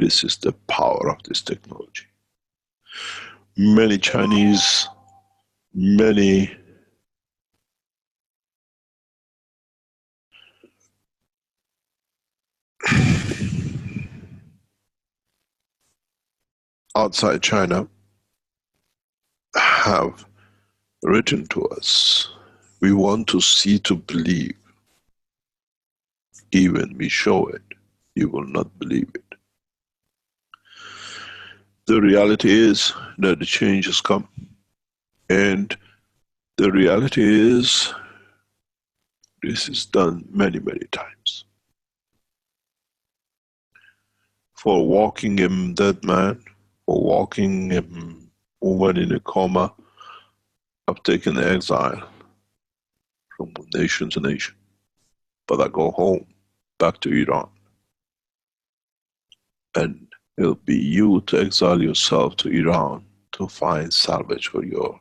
This is the power of this technology. Many Chinese, many outside China have written to us, we want to see to believe. Even we show it, you will not believe it. The reality is that the change has come. And the reality is, this is done many, many times. For walking a dead man, for walking a woman in a coma, I've taken exile from nation to nation. But I go home, back to Iran. And it'll be you to exile yourself to Iran to find salvage for your,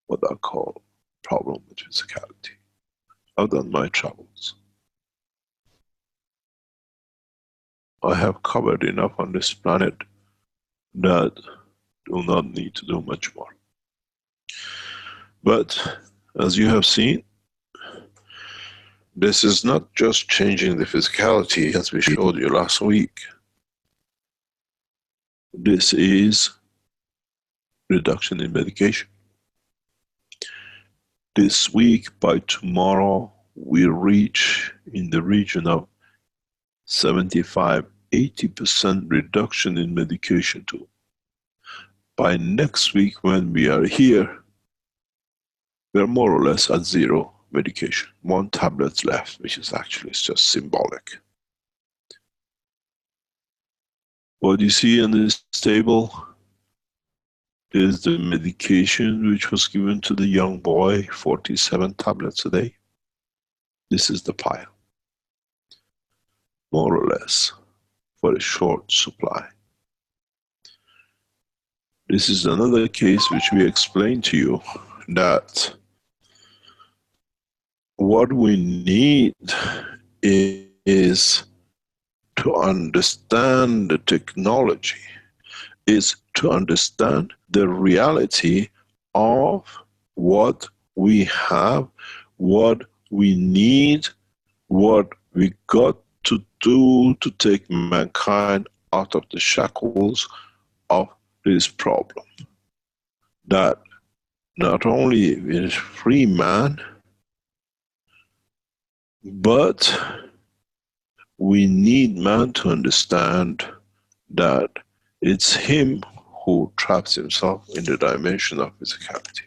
what I call, problem with physicality. I've done my travels. I have covered enough on this planet that do not need to do much more. But as you have seen, this is not just changing the physicality as we showed you last week. This is reduction in medication. This week, by tomorrow, we reach in the region of 75–80% reduction in medication too. By next week, when we are here, we're more or less at zero medication. 1 tablet left, which is actually just symbolic. What you see in this table is the medication which was given to the young boy, 47 tablets a day. This is the pile, more or less, for a short supply. This is another case which we explained to you, that what we need is to understand the technology, is to understand the reality of what we have, what we need, what we got to do to take mankind out of the shackles of this problem. That not only is free man, but we need man to understand that it's him who traps himself in the dimension of physicality.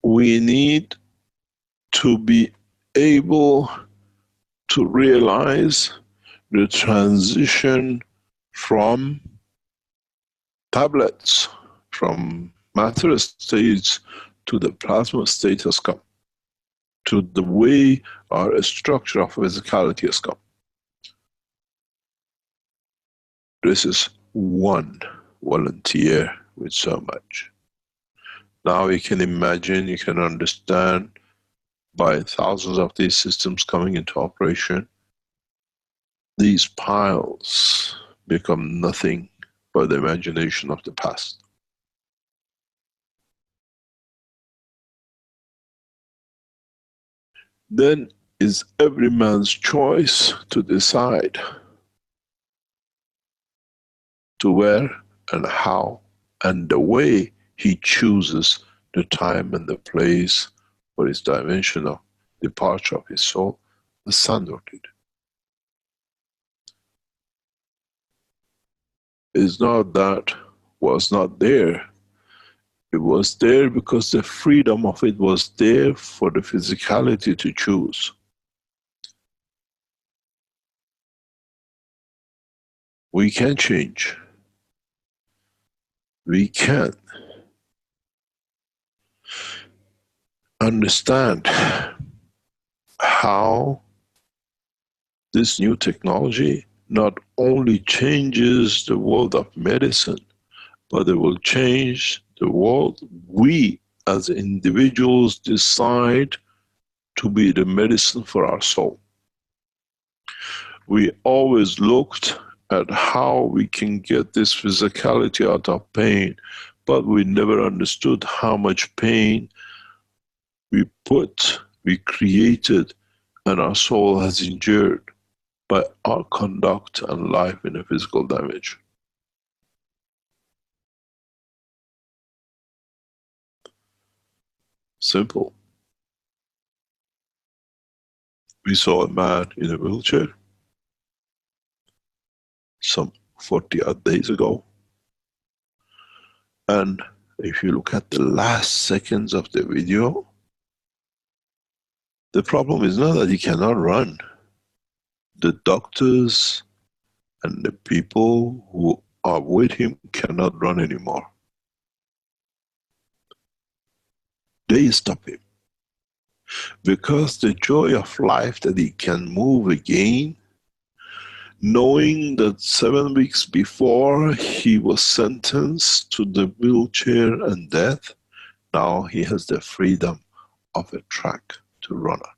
We need to be able to realize the transition from tablets, from matter states to the plasma state has come, to the way our structure of physicality has come. This is one volunteer with so much. Now you can imagine, you can understand, by thousands of these systems coming into operation, these piles become nothing but the imagination of the past. Then is every man's choice to decide to where and how and the way he chooses the time and the place for his dimension of departure of his soul, the Sandor did. It's not that was not there. It was there because the freedom of it was there for the physicality to choose. We can change. We can understand how this new technology not only changes the world of medicine, but it will change the world we as individuals decide to be the medicine for our soul. We always looked at how we can get this physicality out of pain, but we never understood how much pain we created, and our soul has endured by our conduct and life in a physical dimension. Simple. We saw a man in a wheelchair some 40 odd days ago, and if you look at the last seconds of the video, the problem is not that he cannot run. The doctors and the people who are with him cannot run anymore. They stop him. Because the joy of life that he can move again, knowing that 7 weeks before he was sentenced to the wheelchair and death, now he has the freedom of a track to run on.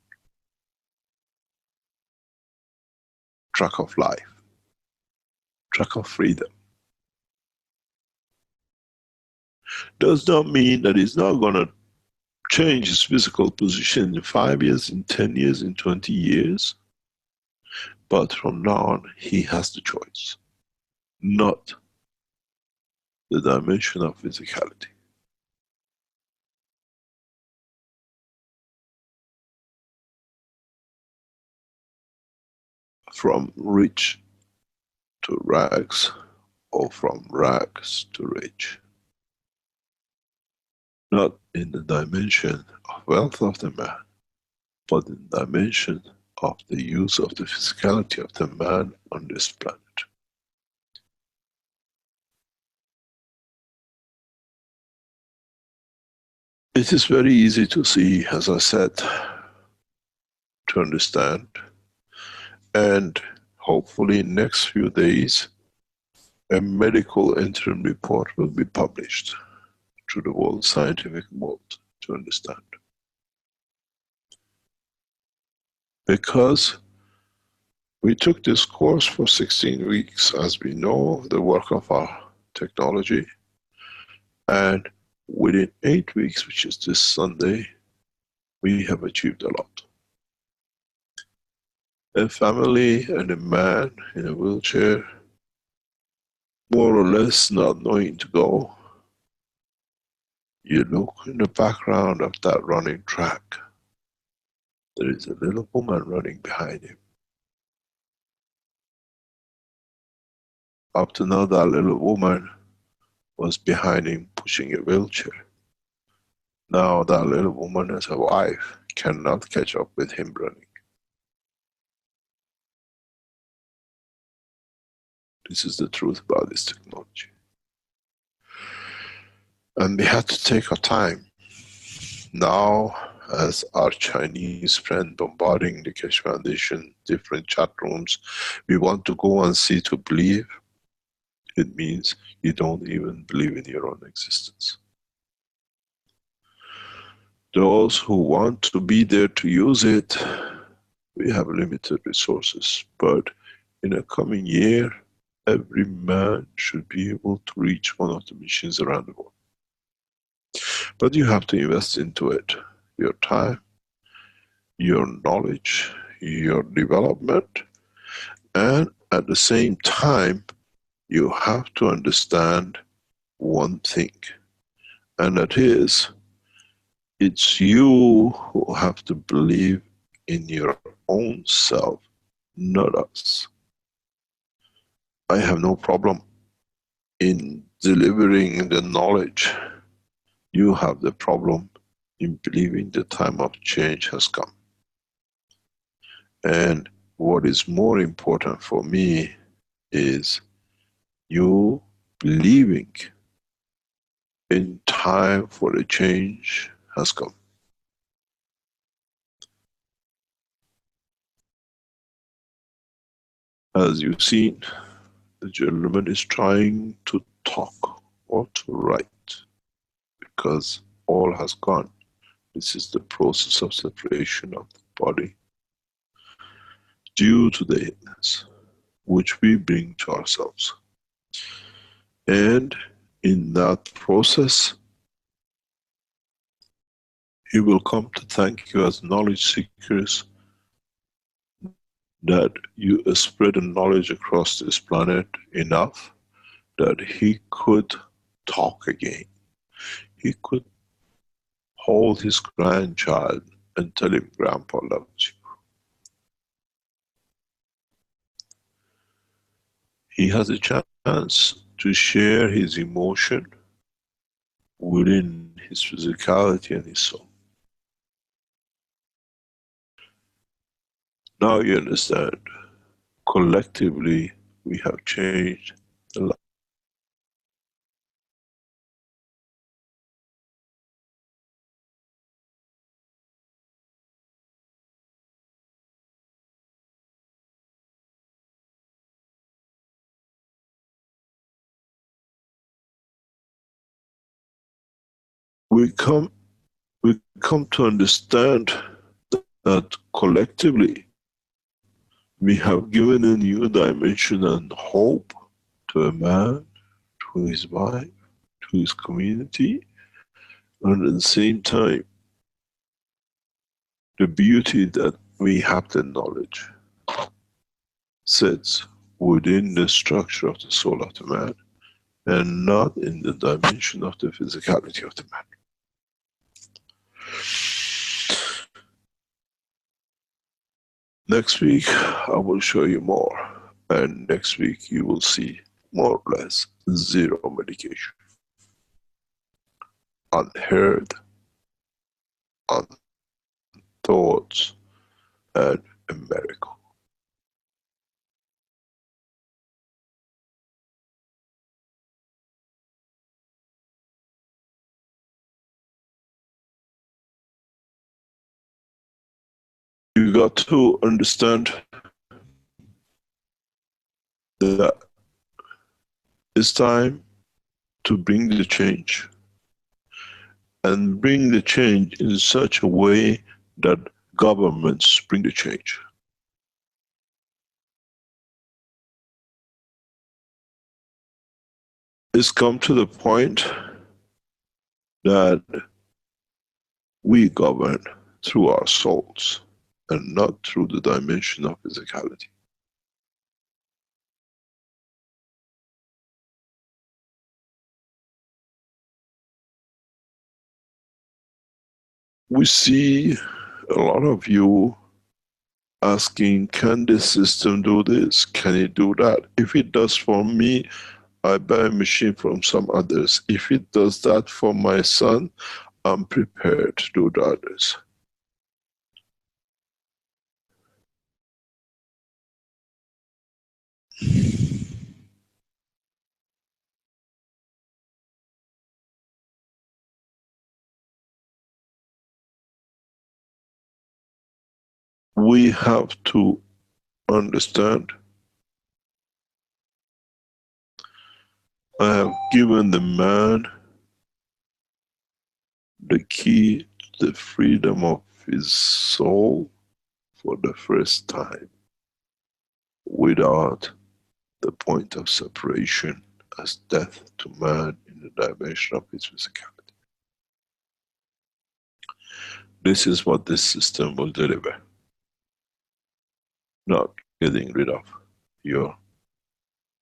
Track of life. Track of freedom. Does not mean that he's not going to change his physical position in 5 years, in 10 years, in 20 years. But from now on, he has the choice, not the dimension of physicality. From rich to rags, or from rags to rich. Not in the dimension of wealth of the man, but in the dimension of the use of the physicality of the man on this planet. It is very easy to see, as I said, to understand, and hopefully in next few days, a medical interim report will be published to the world scientific world to understand. Because we took this course for 16 weeks, as we know the work of our technology, and within 8 weeks, which is this Sunday, we have achieved a lot. A family and a man in a wheelchair, more or less not knowing to go. You look in the background of that running track. There is a little woman running behind him. Up to now, that little woman was behind him pushing a wheelchair. Now that little woman as a wife cannot catch up with him running. This is the truth about this technology. And we had to take our time. Now, as our Chinese friend bombarding the Keshe Foundation, different chat rooms, we want to go and see to believe. It means you don't even believe in your own existence. Those who want to be there to use it, we have limited resources, but in a coming year, every man should be able to reach one of the missions around the world. But you have to invest into it, your time, your knowledge, your development, and at the same time, you have to understand one thing, and that is, it's you who have to believe in your own self, not us. I have no problem in delivering the knowledge. You have the problem in believing the time of change has come. And what is more important for me is you believing in time for a change has come. As you've seen, the gentleman is trying to talk or to write because all has gone. This is the process of separation of the body due to the illness which we bring to ourselves. And in that process, he will come to thank you as knowledge seekers that you spread the knowledge across this planet enough that he could talk again. He could hold his grandchild and tell him, Grandpa loves you. He has a chance to share his emotion within his physicality and his soul. Now you understand, collectively we have changed the life. We come to understand that collectively we have given a new dimension and hope to a man, to his wife, to his community, and at the same time, the beauty that we have the knowledge sits within the structure of the soul of the man and not in the dimension of the physicality of the man. Next week, I will show you more, and next week you will see more or less zero medication. Unheard, unthought, and a miracle. You got to understand that it's time to bring the change, and bring the change in such a way that governments bring the change. It's come to the point that we govern through our souls and not through the dimension of physicality. We see a lot of you asking, can this system do this? Can it do that? If it does for me, I buy a machine from some others. If it does that for my son, I'm prepared to do the others. We have to understand, I have given the man the key to the freedom of his soul for the first time, without the point of separation as death to man in the dimension of his physicality. This is what this system will deliver. Not getting rid of your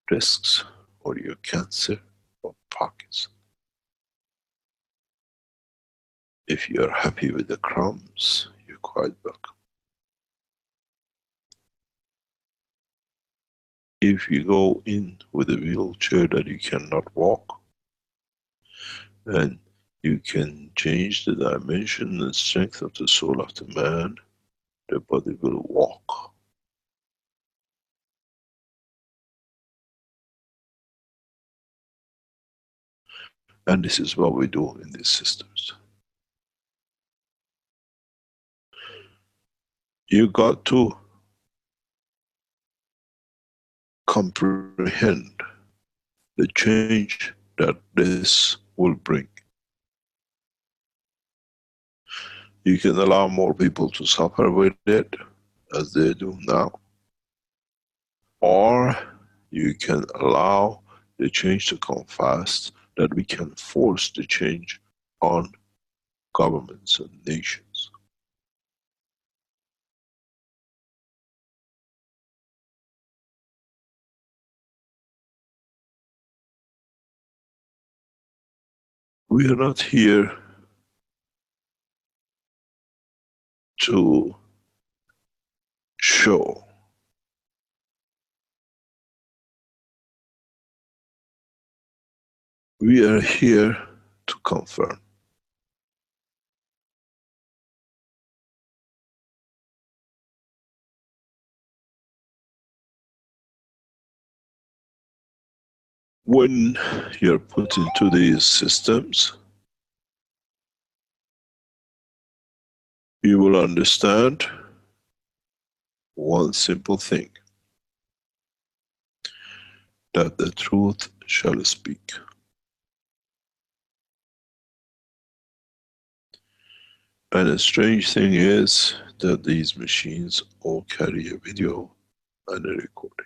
risks, or your cancer or Parkinson. If you are happy with the crumbs, you're quite welcome. If you go in with a wheelchair that you cannot walk, and you can change the dimension and strength of the soul of the man, the body will walk. And this is what we do in these systems. You got to comprehend the change that this will bring. You can allow more people to suffer with it, as they do now, or you can allow the change to come fast, that we can force the change on governments and nations. We are not here to show. We are here to confirm. When you're put into these systems, you will understand one simple thing, that the truth shall speak. And a strange thing is that these machines all carry a video and a recording.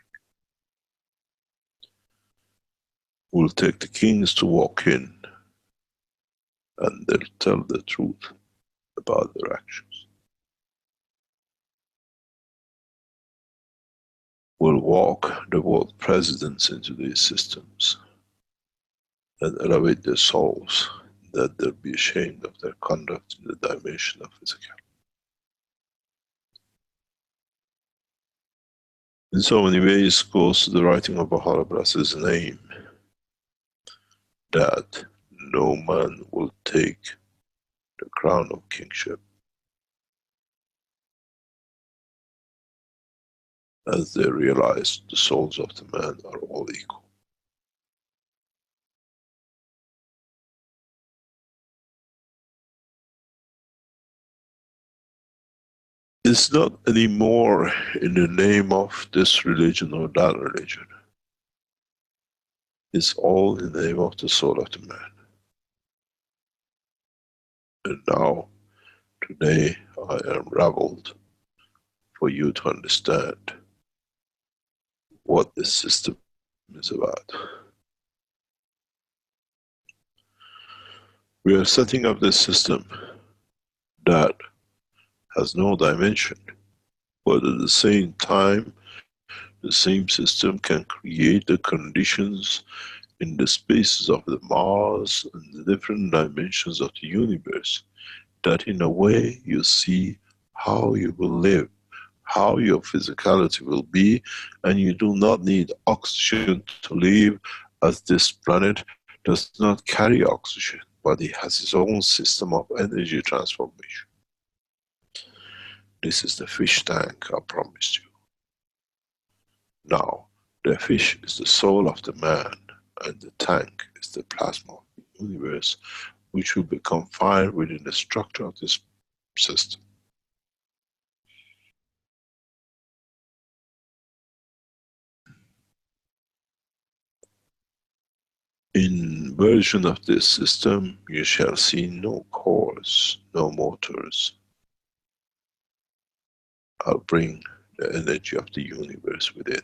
We'll take the kings to walk in, and they'll tell the truth about their actions. We'll walk the world presidents into these systems and elevate their souls, that they'll be ashamed of their conduct in the dimension of physical. In so many ways goes to the writing of Baha'u'llah Blessed's name, that no man will take the crown of kingship, as they realize the souls of the man are all equal. It's not anymore in the name of this religion or that religion. It's all in the name of the soul of the man. And now, today, I am unraveled for you to understand what this system is about. We are setting up this system that has no dimension, but at the same time, the same system can create the conditions in the spaces of the Mars and the different dimensions of the universe, that in a way you see how you will live, how your physicality will be, and you do not need oxygen to live, as this planet does not carry oxygen, but it has its own system of energy transformation. This is the fish tank I promised you. Now, the fish is the soul of the man, and the tank is the plasma of the universe, which will become fire within the structure of this system. In version of this system, you shall see no cores, no motors. I'll bring the energy of the universe within.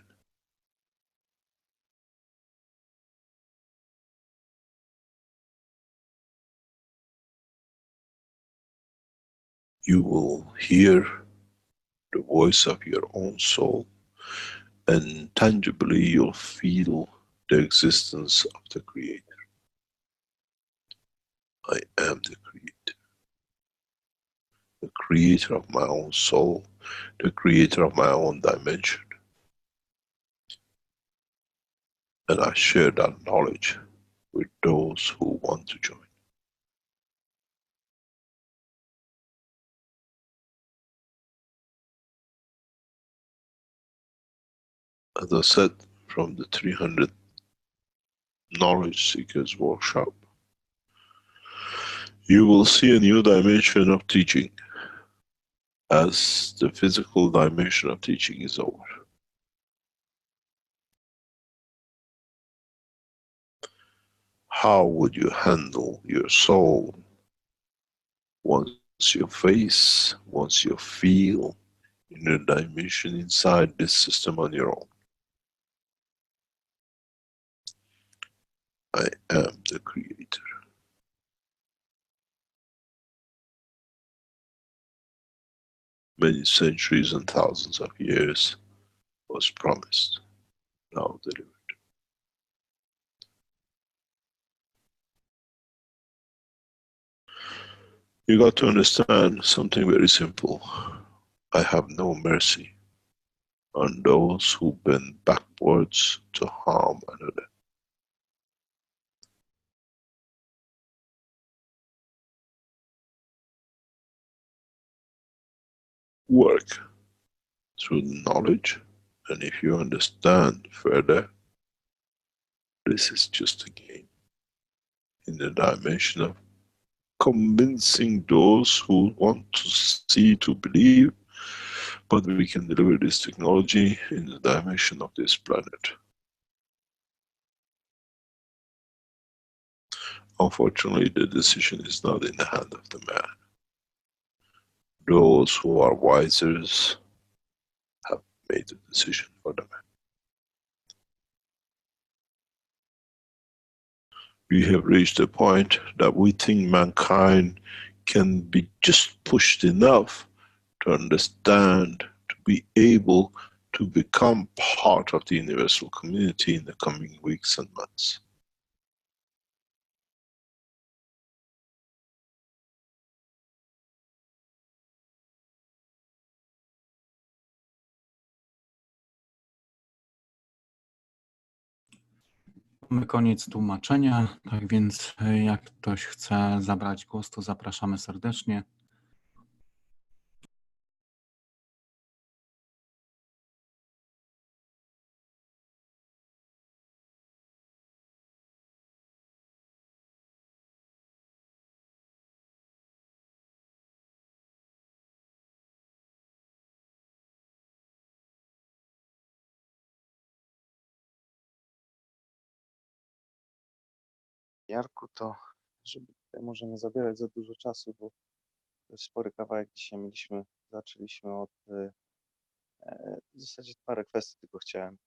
You will hear the voice of your own soul, and tangibly you'll feel the existence of the Creator. I am the creator of my own soul, the creator of my own dimension. And I share that knowledge with those who want to join. As I said, from the 300 Knowledge Seekers Workshop, you will see a new dimension of teaching as the physical dimension of teaching is over. How would you handle your soul once you face, once you feel in a dimension inside this system on your own? I am the creator. Many centuries and thousands of years was promised, now delivered. You got to understand something very simple. I have no mercy on those who bend backwards to harm another. Work through knowledge, and if you understand further, this is just a game in the dimension of convincing those who want to see, to believe, but we can deliver this technology in the dimension of this planet. Unfortunately, the decision is not in the hand of the man. Those who are wiser have made the decision for the man. We have reached a point that we think mankind can be just pushed enough to understand, to be able to become part of the universal community in the coming weeks and months. Mamy koniec tłumaczenia, tak więc jak ktoś chce zabrać głos, to zapraszamy serdecznie. Jarku, to żeby tutaj może nie zabierać za dużo czasu, bo to jest spory kawałek dzisiaj mieliśmy, zaczęliśmy od w zasadzie parę kwestii tylko chciałem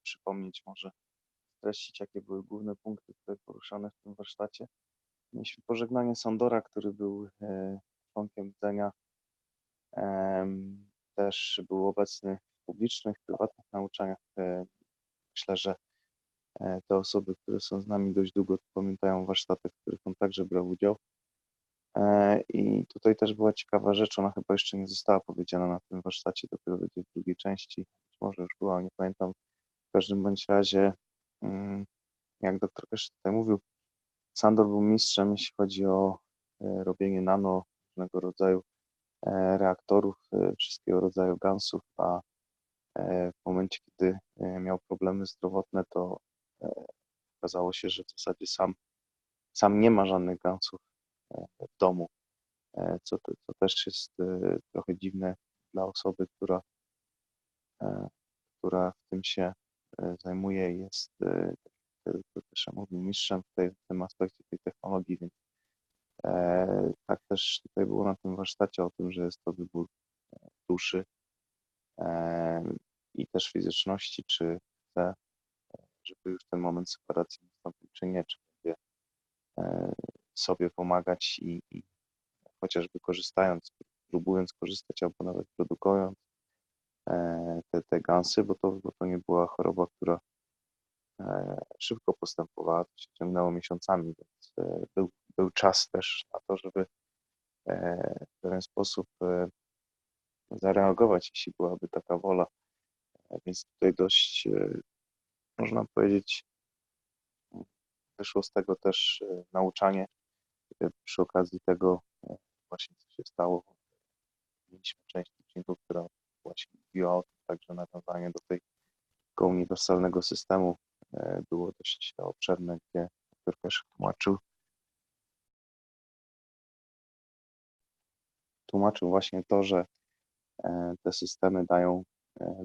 przypomnieć, może streścić, jakie były główne punkty tutaj poruszane w tym warsztacie. Mieliśmy pożegnanie Sandora, który był członkiem rdzenia, też był obecny w publicznych, prywatnych nauczaniach. Myślę, że te osoby, które są z nami dość długo, pamiętają warsztaty, w których on także brał udział. I tutaj też była ciekawa rzecz, ona chyba jeszcze nie została powiedziana na tym warsztacie, dopiero będzie w drugiej części, być może już była, nie pamiętam. W każdym bądź razie, jak doktor Keshe tutaj mówił, Sandor był mistrzem, jeśli chodzi o robienie nano różnego rodzaju reaktorów, wszystkiego rodzaju gansów, a w momencie, kiedy miał problemy zdrowotne, to okazało się, że w zasadzie sam nie ma żadnych gansów w domu, co też jest trochę dziwne dla osoby, która w tym się zajmuje i jest, jak też mówił, mistrzem w tym aspekcie tej technologii, więc tak też tutaj było na tym warsztacie o tym, że jest to wybór duszy i też fizyczności, czy chce, żeby już ten moment separacji nastąpił, czy nie, czy będzie sobie pomagać i chociażby korzystając, próbując korzystać albo nawet produkując te gansy, bo to nie była choroba, która szybko postępowała, to się ciągnęło miesiącami, więc był czas też na to, żeby w pewien sposób zareagować, jeśli byłaby taka wola. Więc tutaj dość, można powiedzieć, wyszło z tego też nauczanie. Przy okazji tego właśnie, co się stało, mieliśmy część odcinków, która właśnie mówiła o tym, także nawiązanie do tego uniwersalnego systemu było dość obszerne, gdzie dr Keshe tłumaczył właśnie to, że te systemy dają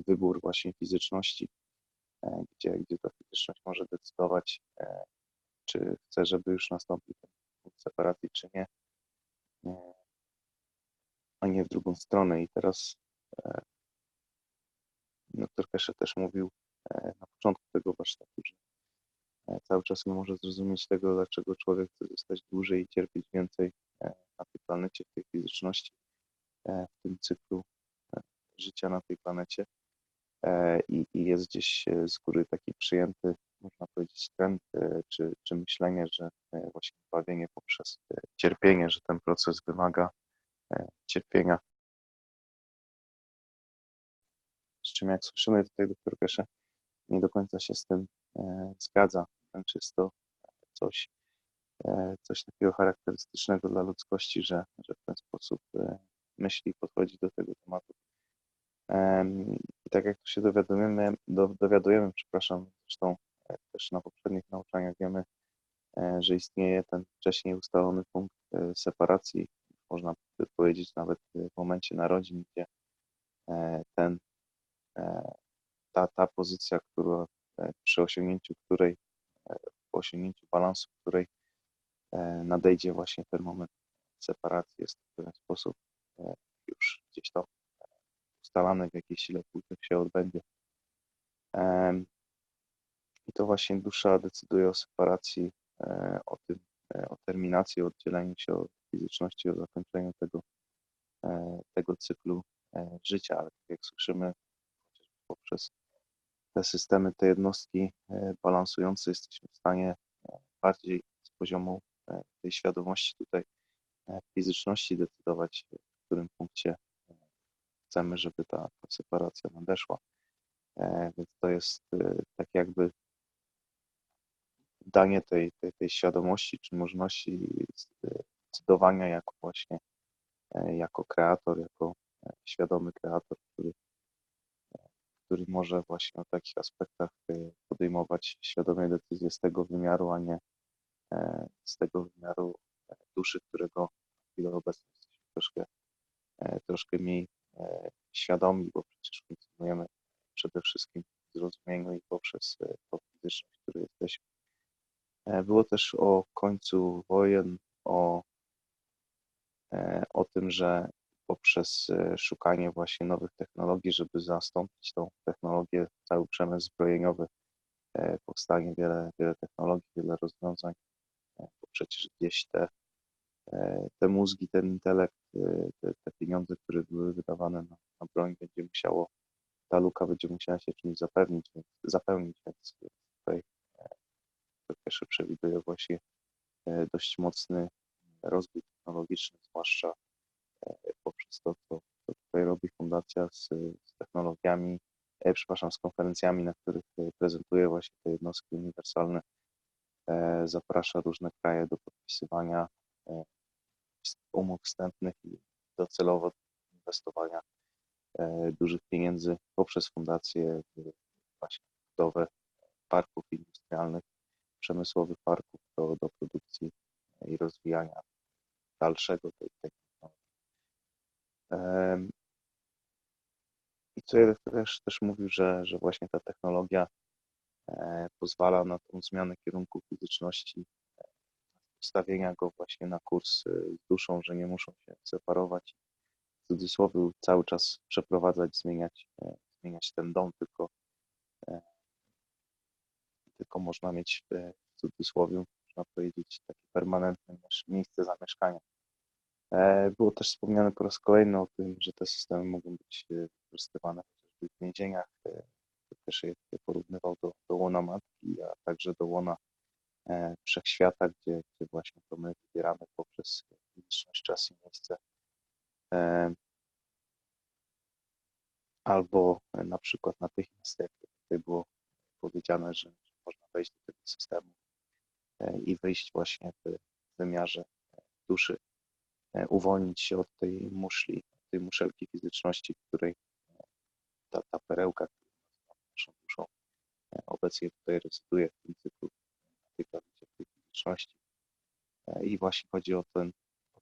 wybór właśnie fizyczności, gdzie ta fizyczność może decydować, czy chce, żeby już nastąpił ten punkt separacji, czy nie, a nie w drugą stronę. I teraz dr Keshe też mówił na początku tego warsztatu, że cały czas nie może zrozumieć tego, dlaczego człowiek chce zostać dłużej i cierpieć więcej na tej planecie, w tej fizyczności, w tym cyklu życia na tej planecie. I jest gdzieś z góry taki przyjęty, można powiedzieć, trend, czy myślenie, że właśnie zbawienie poprzez cierpienie, że ten proces wymaga cierpienia. Z czym, jak słyszymy tutaj, dr Keshe nie do końca się z tym zgadza. Wręcz jest to coś takiego charakterystycznego dla ludzkości, że w ten sposób myśli i podchodzi do tego tematu. I tak jak tu się dowiadujemy, przepraszam, zresztą też na poprzednich nauczaniach wiemy, że istnieje ten wcześniej ustalony punkt separacji, można by powiedzieć nawet w momencie narodzin, gdzie ta pozycja, która przy osiągnięciu której, po osiągnięciu balansu, której nadejdzie właśnie ten moment separacji, jest w pewien sposób już gdzieś tam ustalane, w jakiej sile płynnych się odbędzie. I to właśnie dusza decyduje o separacji, o terminacji, o oddzieleniu się od fizyczności, o zakończeniu tego cyklu życia, ale tak jak słyszymy, poprzez te systemy, te jednostki balansujące jesteśmy w stanie bardziej z poziomu tej świadomości tutaj fizyczności decydować, w którym punkcie chcemy, żeby ta separacja nadeszła. Więc to jest tak jakby danie tej świadomości czy możliwości decydowania jako właśnie jako kreator, jako świadomy kreator, który może właśnie o takich aspektach podejmować świadome decyzje z tego wymiaru, a nie z tego wymiaru duszy, którego w chwili obecnej jesteśmy troszkę mniej świadomi, bo przecież funkcjonujemy przede wszystkim w zrozumieniu i poprzez tą fizyczność, w której jesteśmy. Było też o końcu wojen, o tym, że poprzez szukanie właśnie nowych technologii, żeby zastąpić tą technologię, cały przemysł zbrojeniowy, powstanie wiele technologii, wiele rozwiązań, bo przecież gdzieś te mózgi, ten intelekt, te pieniądze, które były wydawane na broń, ta luka będzie musiała się czymś zapełnić, więc tutaj Keshe przewiduje właśnie dość mocny rozwój technologiczny, zwłaszcza poprzez to, co tutaj robi fundacja z technologiami, z konferencjami, na których prezentuje właśnie te jednostki uniwersalne, zaprasza różne kraje do podpisywania umów wstępnych i docelowo inwestowania dużych pieniędzy poprzez fundację w właśnie budowę parków industrialnych, przemysłowych parków do produkcji i rozwijania dalszego tej technologii. I co ja też mówił, że właśnie ta technologia pozwala na tą zmianę kierunku fizyczności, ustawienia go właśnie na kurs z duszą, że nie muszą się separować, w cudzysłowie cały czas przeprowadzać, zmieniać ten dom, tylko można mieć w cudzysłowie, można powiedzieć, takie permanentne miejsce zamieszkania. Było też wspomniane po raz kolejny o tym, że te systemy mogą być wykorzystywane chociażby w więzieniach, Keshe je porównywał do łona matki, a także do łona wszechświata, gdzie właśnie to my wybieramy poprzez fizyczność, czas i miejsce. Albo na przykład natychmiast, jak tutaj było powiedziane, że można wejść do tego systemu i wyjść właśnie w wymiarze duszy, uwolnić się od tej muszli, tej muszelki fizyczności, w której ta perełka, która nazywa naszą duszą, obecnie tutaj rezyduje w tym cyklu, na tej planecie, w tej fizyczności. I właśnie chodzi o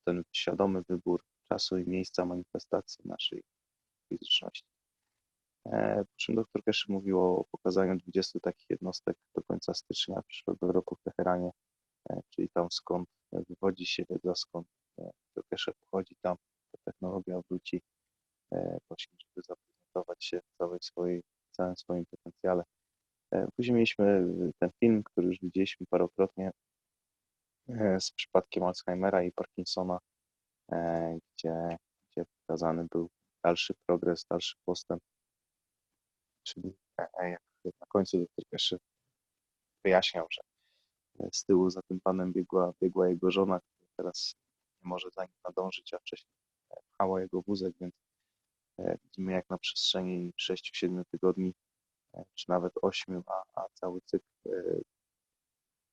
ten świadomy wybór czasu i miejsca manifestacji naszej fizyczności. Po czym dr Keshe mówił o pokazaniu 20 takich jednostek do końca stycznia przyszłego roku w Teheranie, czyli tam skąd wywodzi się wiedza, skąd dr Keshe pochodzi, tam ta technologia wróci właśnie, żeby zaprezentować się w całym swoim potencjale. Później mieliśmy ten film, który już widzieliśmy parokrotnie z przypadkiem Alzheimera i Parkinsona, gdzie pokazany był dalszy progres, dalszy postęp, czyli jak na końcu dr Keshe wyjaśniał, że z tyłu za tym panem biegła jego żona, która teraz nie może za nim nadążyć, a wcześniej pchała jego wózek, więc widzimy, jak na przestrzeni 6-7 tygodni, czy nawet 8, a cały cykl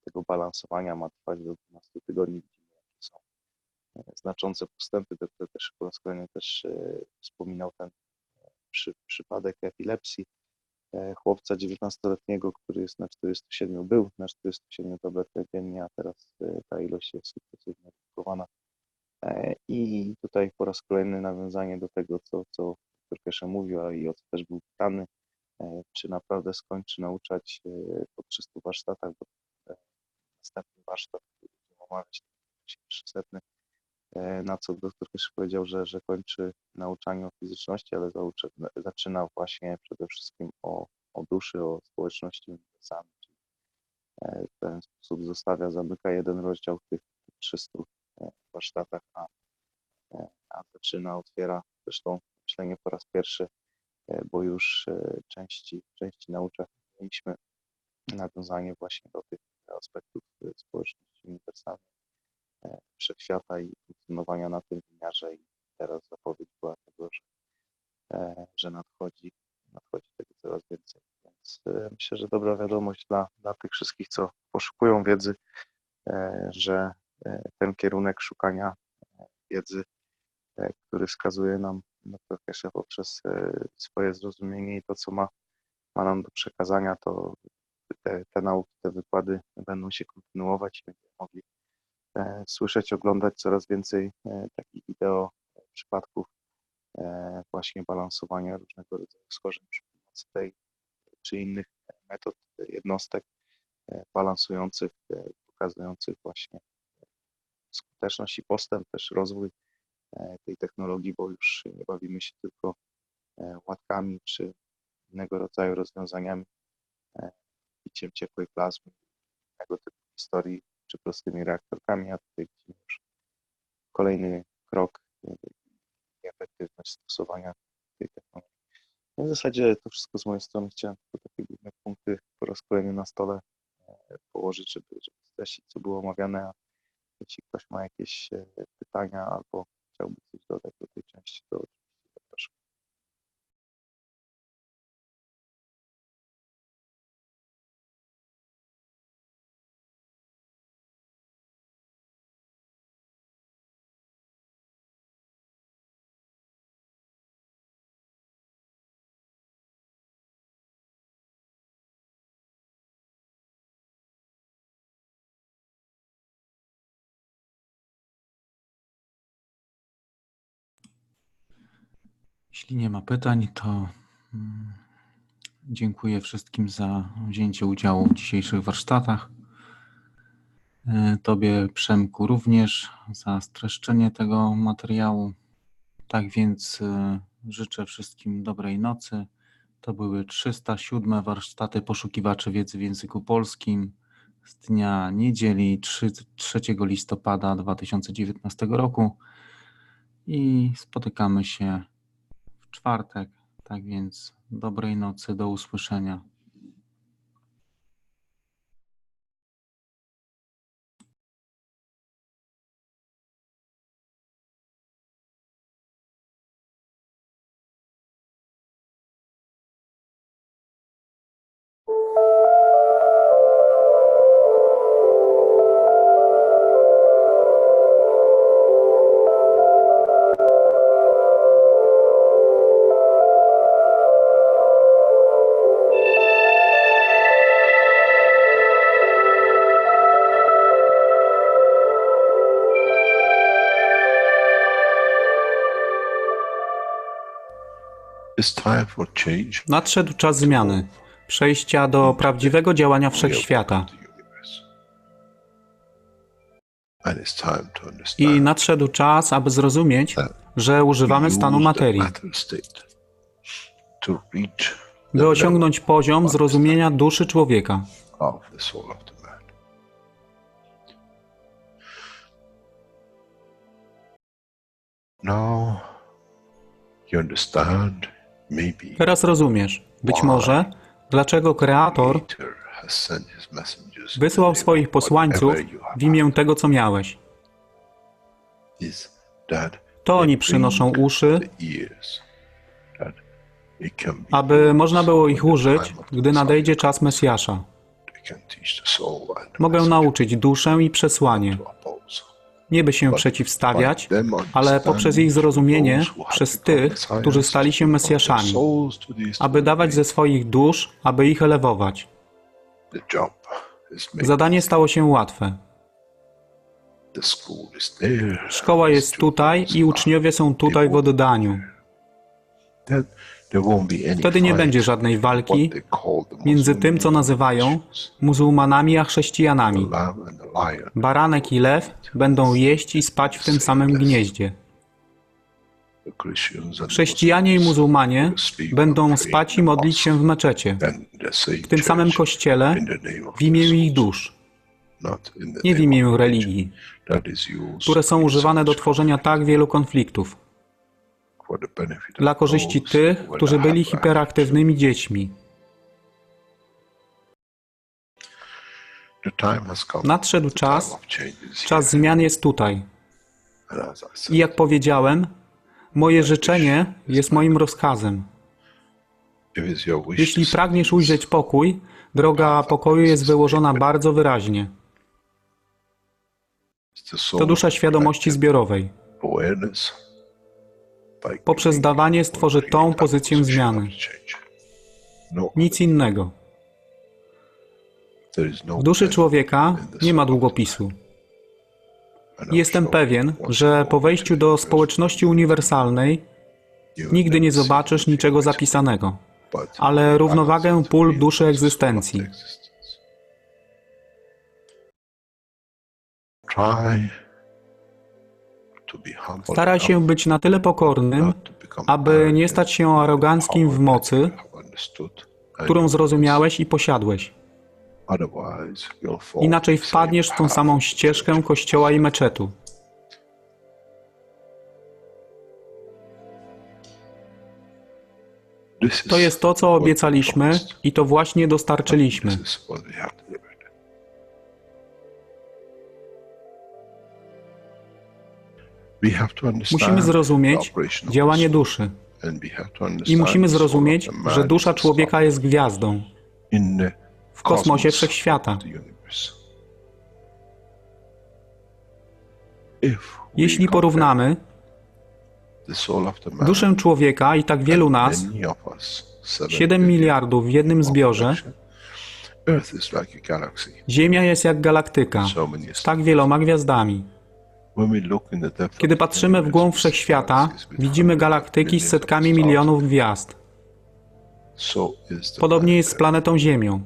tego balansowania ma trwać do 12 tygodni. Widzimy, jakie są znaczące postępy. Dr Keshe po raz kolejny też wspominał ten przypadek epilepsji chłopca 19-letniego, który jest był na 47 tabletkach dziennie, a teraz ta ilość jest sukcesywnie redukowana. I tutaj po raz kolejny nawiązanie do tego, co dr Keshe mówił, i o co też był pytany, czy naprawdę skończy nauczać po 300 warsztatach, bo następny warsztat, który będziemy omawiać, 300, na co dr Keshe powiedział, że kończy nauczanie o fizyczności, ale zaczyna właśnie przede wszystkim o duszy, o społeczności uniwersalnej. Czyli w ten sposób zamyka jeden rozdział w tych 300 warsztatach, a otwiera zresztą myślenie po raz pierwszy, bo już części nauczek mieliśmy nawiązanie właśnie do tych aspektów społeczności uniwersalnej, wszechświata i funkcjonowania na tym wymiarze, i teraz zapowiedź była tego, że nadchodzi tego coraz więcej. Więc myślę, że dobra wiadomość dla tych wszystkich, co poszukują wiedzy, że ten kierunek szukania wiedzy, który wskazuje nam dr Keshe poprzez swoje zrozumienie i to, co ma nam do przekazania, to te nauki, te wykłady będą się kontynuować i będziemy mogli słyszeć, oglądać coraz więcej takich wideo przypadków właśnie balansowania różnego rodzaju schorzeń przy pomocy tej czy innych metod, jednostek balansujących, pokazujących właśnie skuteczność i postęp, też rozwój tej technologii, bo już nie bawimy się tylko łatkami czy innego rodzaju rozwiązaniami, piciem ciepłej plazmy, tego typu historii, czy prostymi reaktorkami, a tutaj widzimy już kolejny krok i efektywność stosowania tej technologii. No w zasadzie to wszystko z mojej strony. Chciałem tylko takie główne punkty po raz kolejny na stole położyć, żeby streścić, co było omawiane, a jeśli ktoś ma jakieś pytania albo chciałby coś dodać do tej części, to oczywiście zapraszam. Jeśli nie ma pytań, to dziękuję wszystkim za wzięcie udziału w dzisiejszych warsztatach. Tobie, Przemku, również za streszczenie tego materiału. Tak więc życzę wszystkim dobrej nocy. To były 307 warsztaty poszukiwaczy wiedzy w języku polskim z dnia niedzieli 3 listopada 2019 roku i spotykamy się w czwartek Tak więc dobrej nocy, do usłyszenia. Nadszedł czas zmiany, przejścia do prawdziwego działania wszechświata. I nadszedł czas, aby zrozumieć, że używamy stanu materii, by osiągnąć poziom zrozumienia duszy człowieka. Teraz rozumiesz, być może, dlaczego Kreator wysłał swoich posłańców w imię tego, co miałeś. To oni przynoszą uszy, aby można było ich użyć, gdy nadejdzie czas Mesjasza. Mogę nauczyć duszę i przesłanie, nie by się przeciwstawiać, ale poprzez ich zrozumienie, przez tych, którzy stali się Mesjaszami, aby dawać ze swoich dusz, aby ich elewować. Zadanie stało się łatwe. Szkoła jest tutaj i uczniowie są tutaj w oddaniu. Wtedy nie będzie żadnej walki między tym, co nazywają muzułmanami, a chrześcijanami. Baranek i lew będą jeść i spać w tym samym gnieździe. Chrześcijanie i muzułmanie będą spać i modlić się w meczecie, w tym samym kościele, w imię ich dusz, nie w imię religii, które są używane do tworzenia tak wielu konfliktów, dla korzyści tych, którzy byli hiperaktywnymi dziećmi. Nadszedł czas, czas zmian jest tutaj. I jak powiedziałem, moje życzenie jest moim rozkazem. Jeśli pragniesz ujrzeć pokój, droga pokoju jest wyłożona bardzo wyraźnie. To dusza świadomości zbiorowej. Poprzez dawanie stworzy tą pozycję zmiany. Nic innego. W duszy człowieka nie ma długopisu. Jestem pewien, że po wejściu do społeczności uniwersalnej nigdy nie zobaczysz niczego zapisanego, ale równowagę pól duszy egzystencji. Staraj się być na tyle pokornym, aby nie stać się aroganckim w mocy, którą zrozumiałeś i posiadłeś. Inaczej wpadniesz w tą samą ścieżkę kościoła i meczetu. To jest to, co obiecaliśmy i to właśnie dostarczyliśmy. Musimy zrozumieć działanie duszy i musimy zrozumieć, że dusza człowieka jest gwiazdą w kosmosie wszechświata. Jeśli porównamy duszę człowieka i tak wielu nas, 7 miliardów w jednym zbiorze, Ziemia jest jak galaktyka z tak wieloma gwiazdami. Kiedy patrzymy w głąb wszechświata, widzimy galaktyki z setkami milionów gwiazd. Podobnie jest z planetą Ziemią.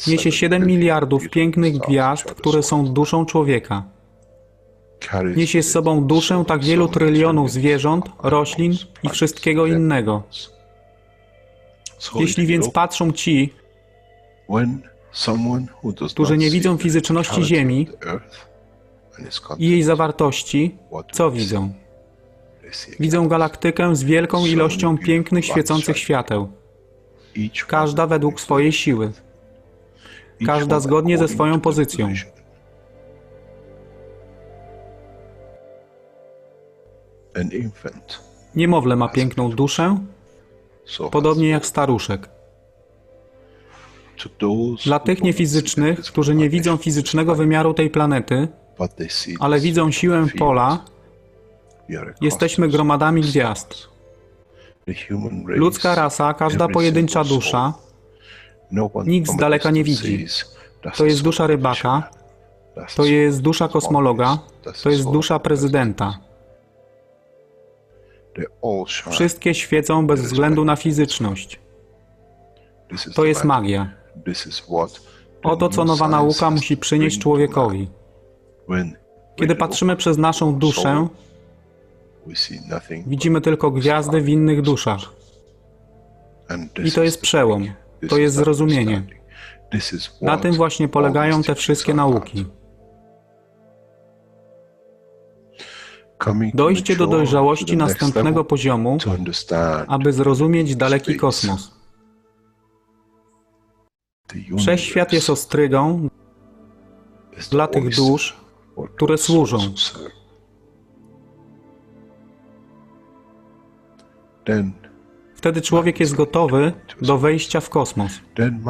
Niesie 7 miliardów pięknych gwiazd, które są duszą człowieka. Niesie z sobą duszę tak wielu trylionów zwierząt, roślin i wszystkiego innego. Jeśli więc patrzą ci, którzy nie widzą fizyczności Ziemi i jej zawartości, co widzą? Widzą galaktykę z wielką ilością pięknych, świecących świateł. Każda według swojej siły. Każda zgodnie ze swoją pozycją. Niemowlę ma piękną duszę, podobnie jak staruszek. Dla tych niefizycznych, którzy nie widzą fizycznego wymiaru tej planety, ale widzą siłę pola, jesteśmy gromadami gwiazd. Ludzka rasa, każda pojedyncza dusza, nikt z daleka nie widzi. To jest dusza rybaka, to jest dusza kosmologa, to jest dusza prezydenta. Wszystkie świecą bez względu na fizyczność. To jest magia. Oto co nowa nauka musi przynieść człowiekowi. Kiedy patrzymy przez naszą duszę, widzimy tylko gwiazdy w innych duszach. I to jest przełom, to jest zrozumienie. Na tym właśnie polegają te wszystkie nauki. Dojście do dojrzałości następnego poziomu, aby zrozumieć daleki kosmos. Wszechświat jest ostrygą dla tych dusz, które służą. Wtedy człowiek jest gotowy do wejścia w kosmos.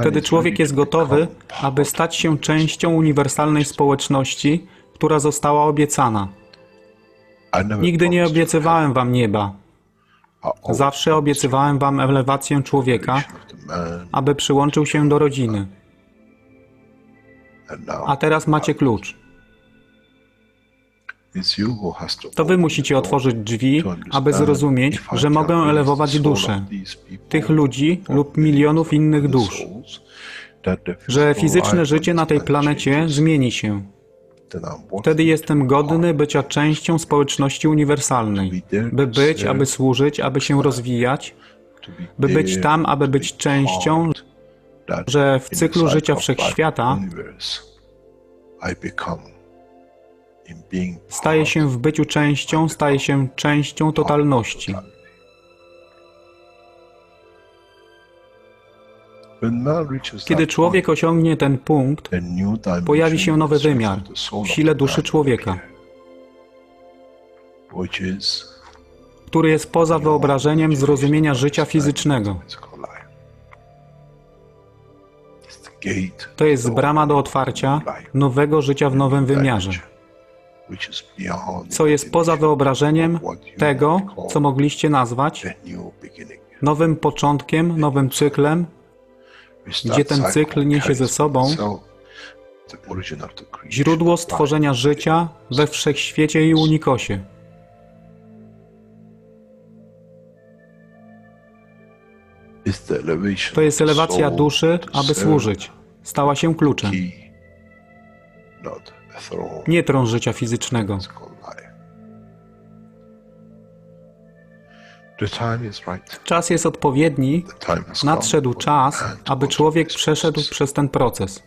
Wtedy człowiek jest gotowy, aby stać się częścią uniwersalnej społeczności, która została obiecana. Nigdy nie obiecywałem wam nieba. Zawsze obiecywałem wam elewację człowieka, aby przyłączył się do rodziny. A teraz macie klucz. To wy musicie otworzyć drzwi, aby zrozumieć, że mogę elewować duszę tych ludzi lub milionów innych dusz, że fizyczne życie na tej planecie zmieni się. Wtedy jestem godny bycia częścią społeczności uniwersalnej, by być, aby służyć, aby się rozwijać, by być tam, aby być częścią, że w cyklu życia wszechświata staje się w byciu częścią, staje się częścią totalności. Kiedy człowiek osiągnie ten punkt, pojawi się nowy wymiar w sile duszy człowieka, który jest poza wyobrażeniem zrozumienia życia fizycznego. To jest brama do otwarcia nowego życia w nowym wymiarze, co jest poza wyobrażeniem tego, co mogliście nazwać nowym początkiem, nowym cyklem, gdzie ten cykl niesie ze sobą źródło stworzenia życia we wszechświecie i unikosie. To jest elewacja duszy, aby służyć. Stała się kluczem. Nie tron życia fizycznego. Czas jest odpowiedni, nadszedł czas, aby człowiek przeszedł przez ten proces.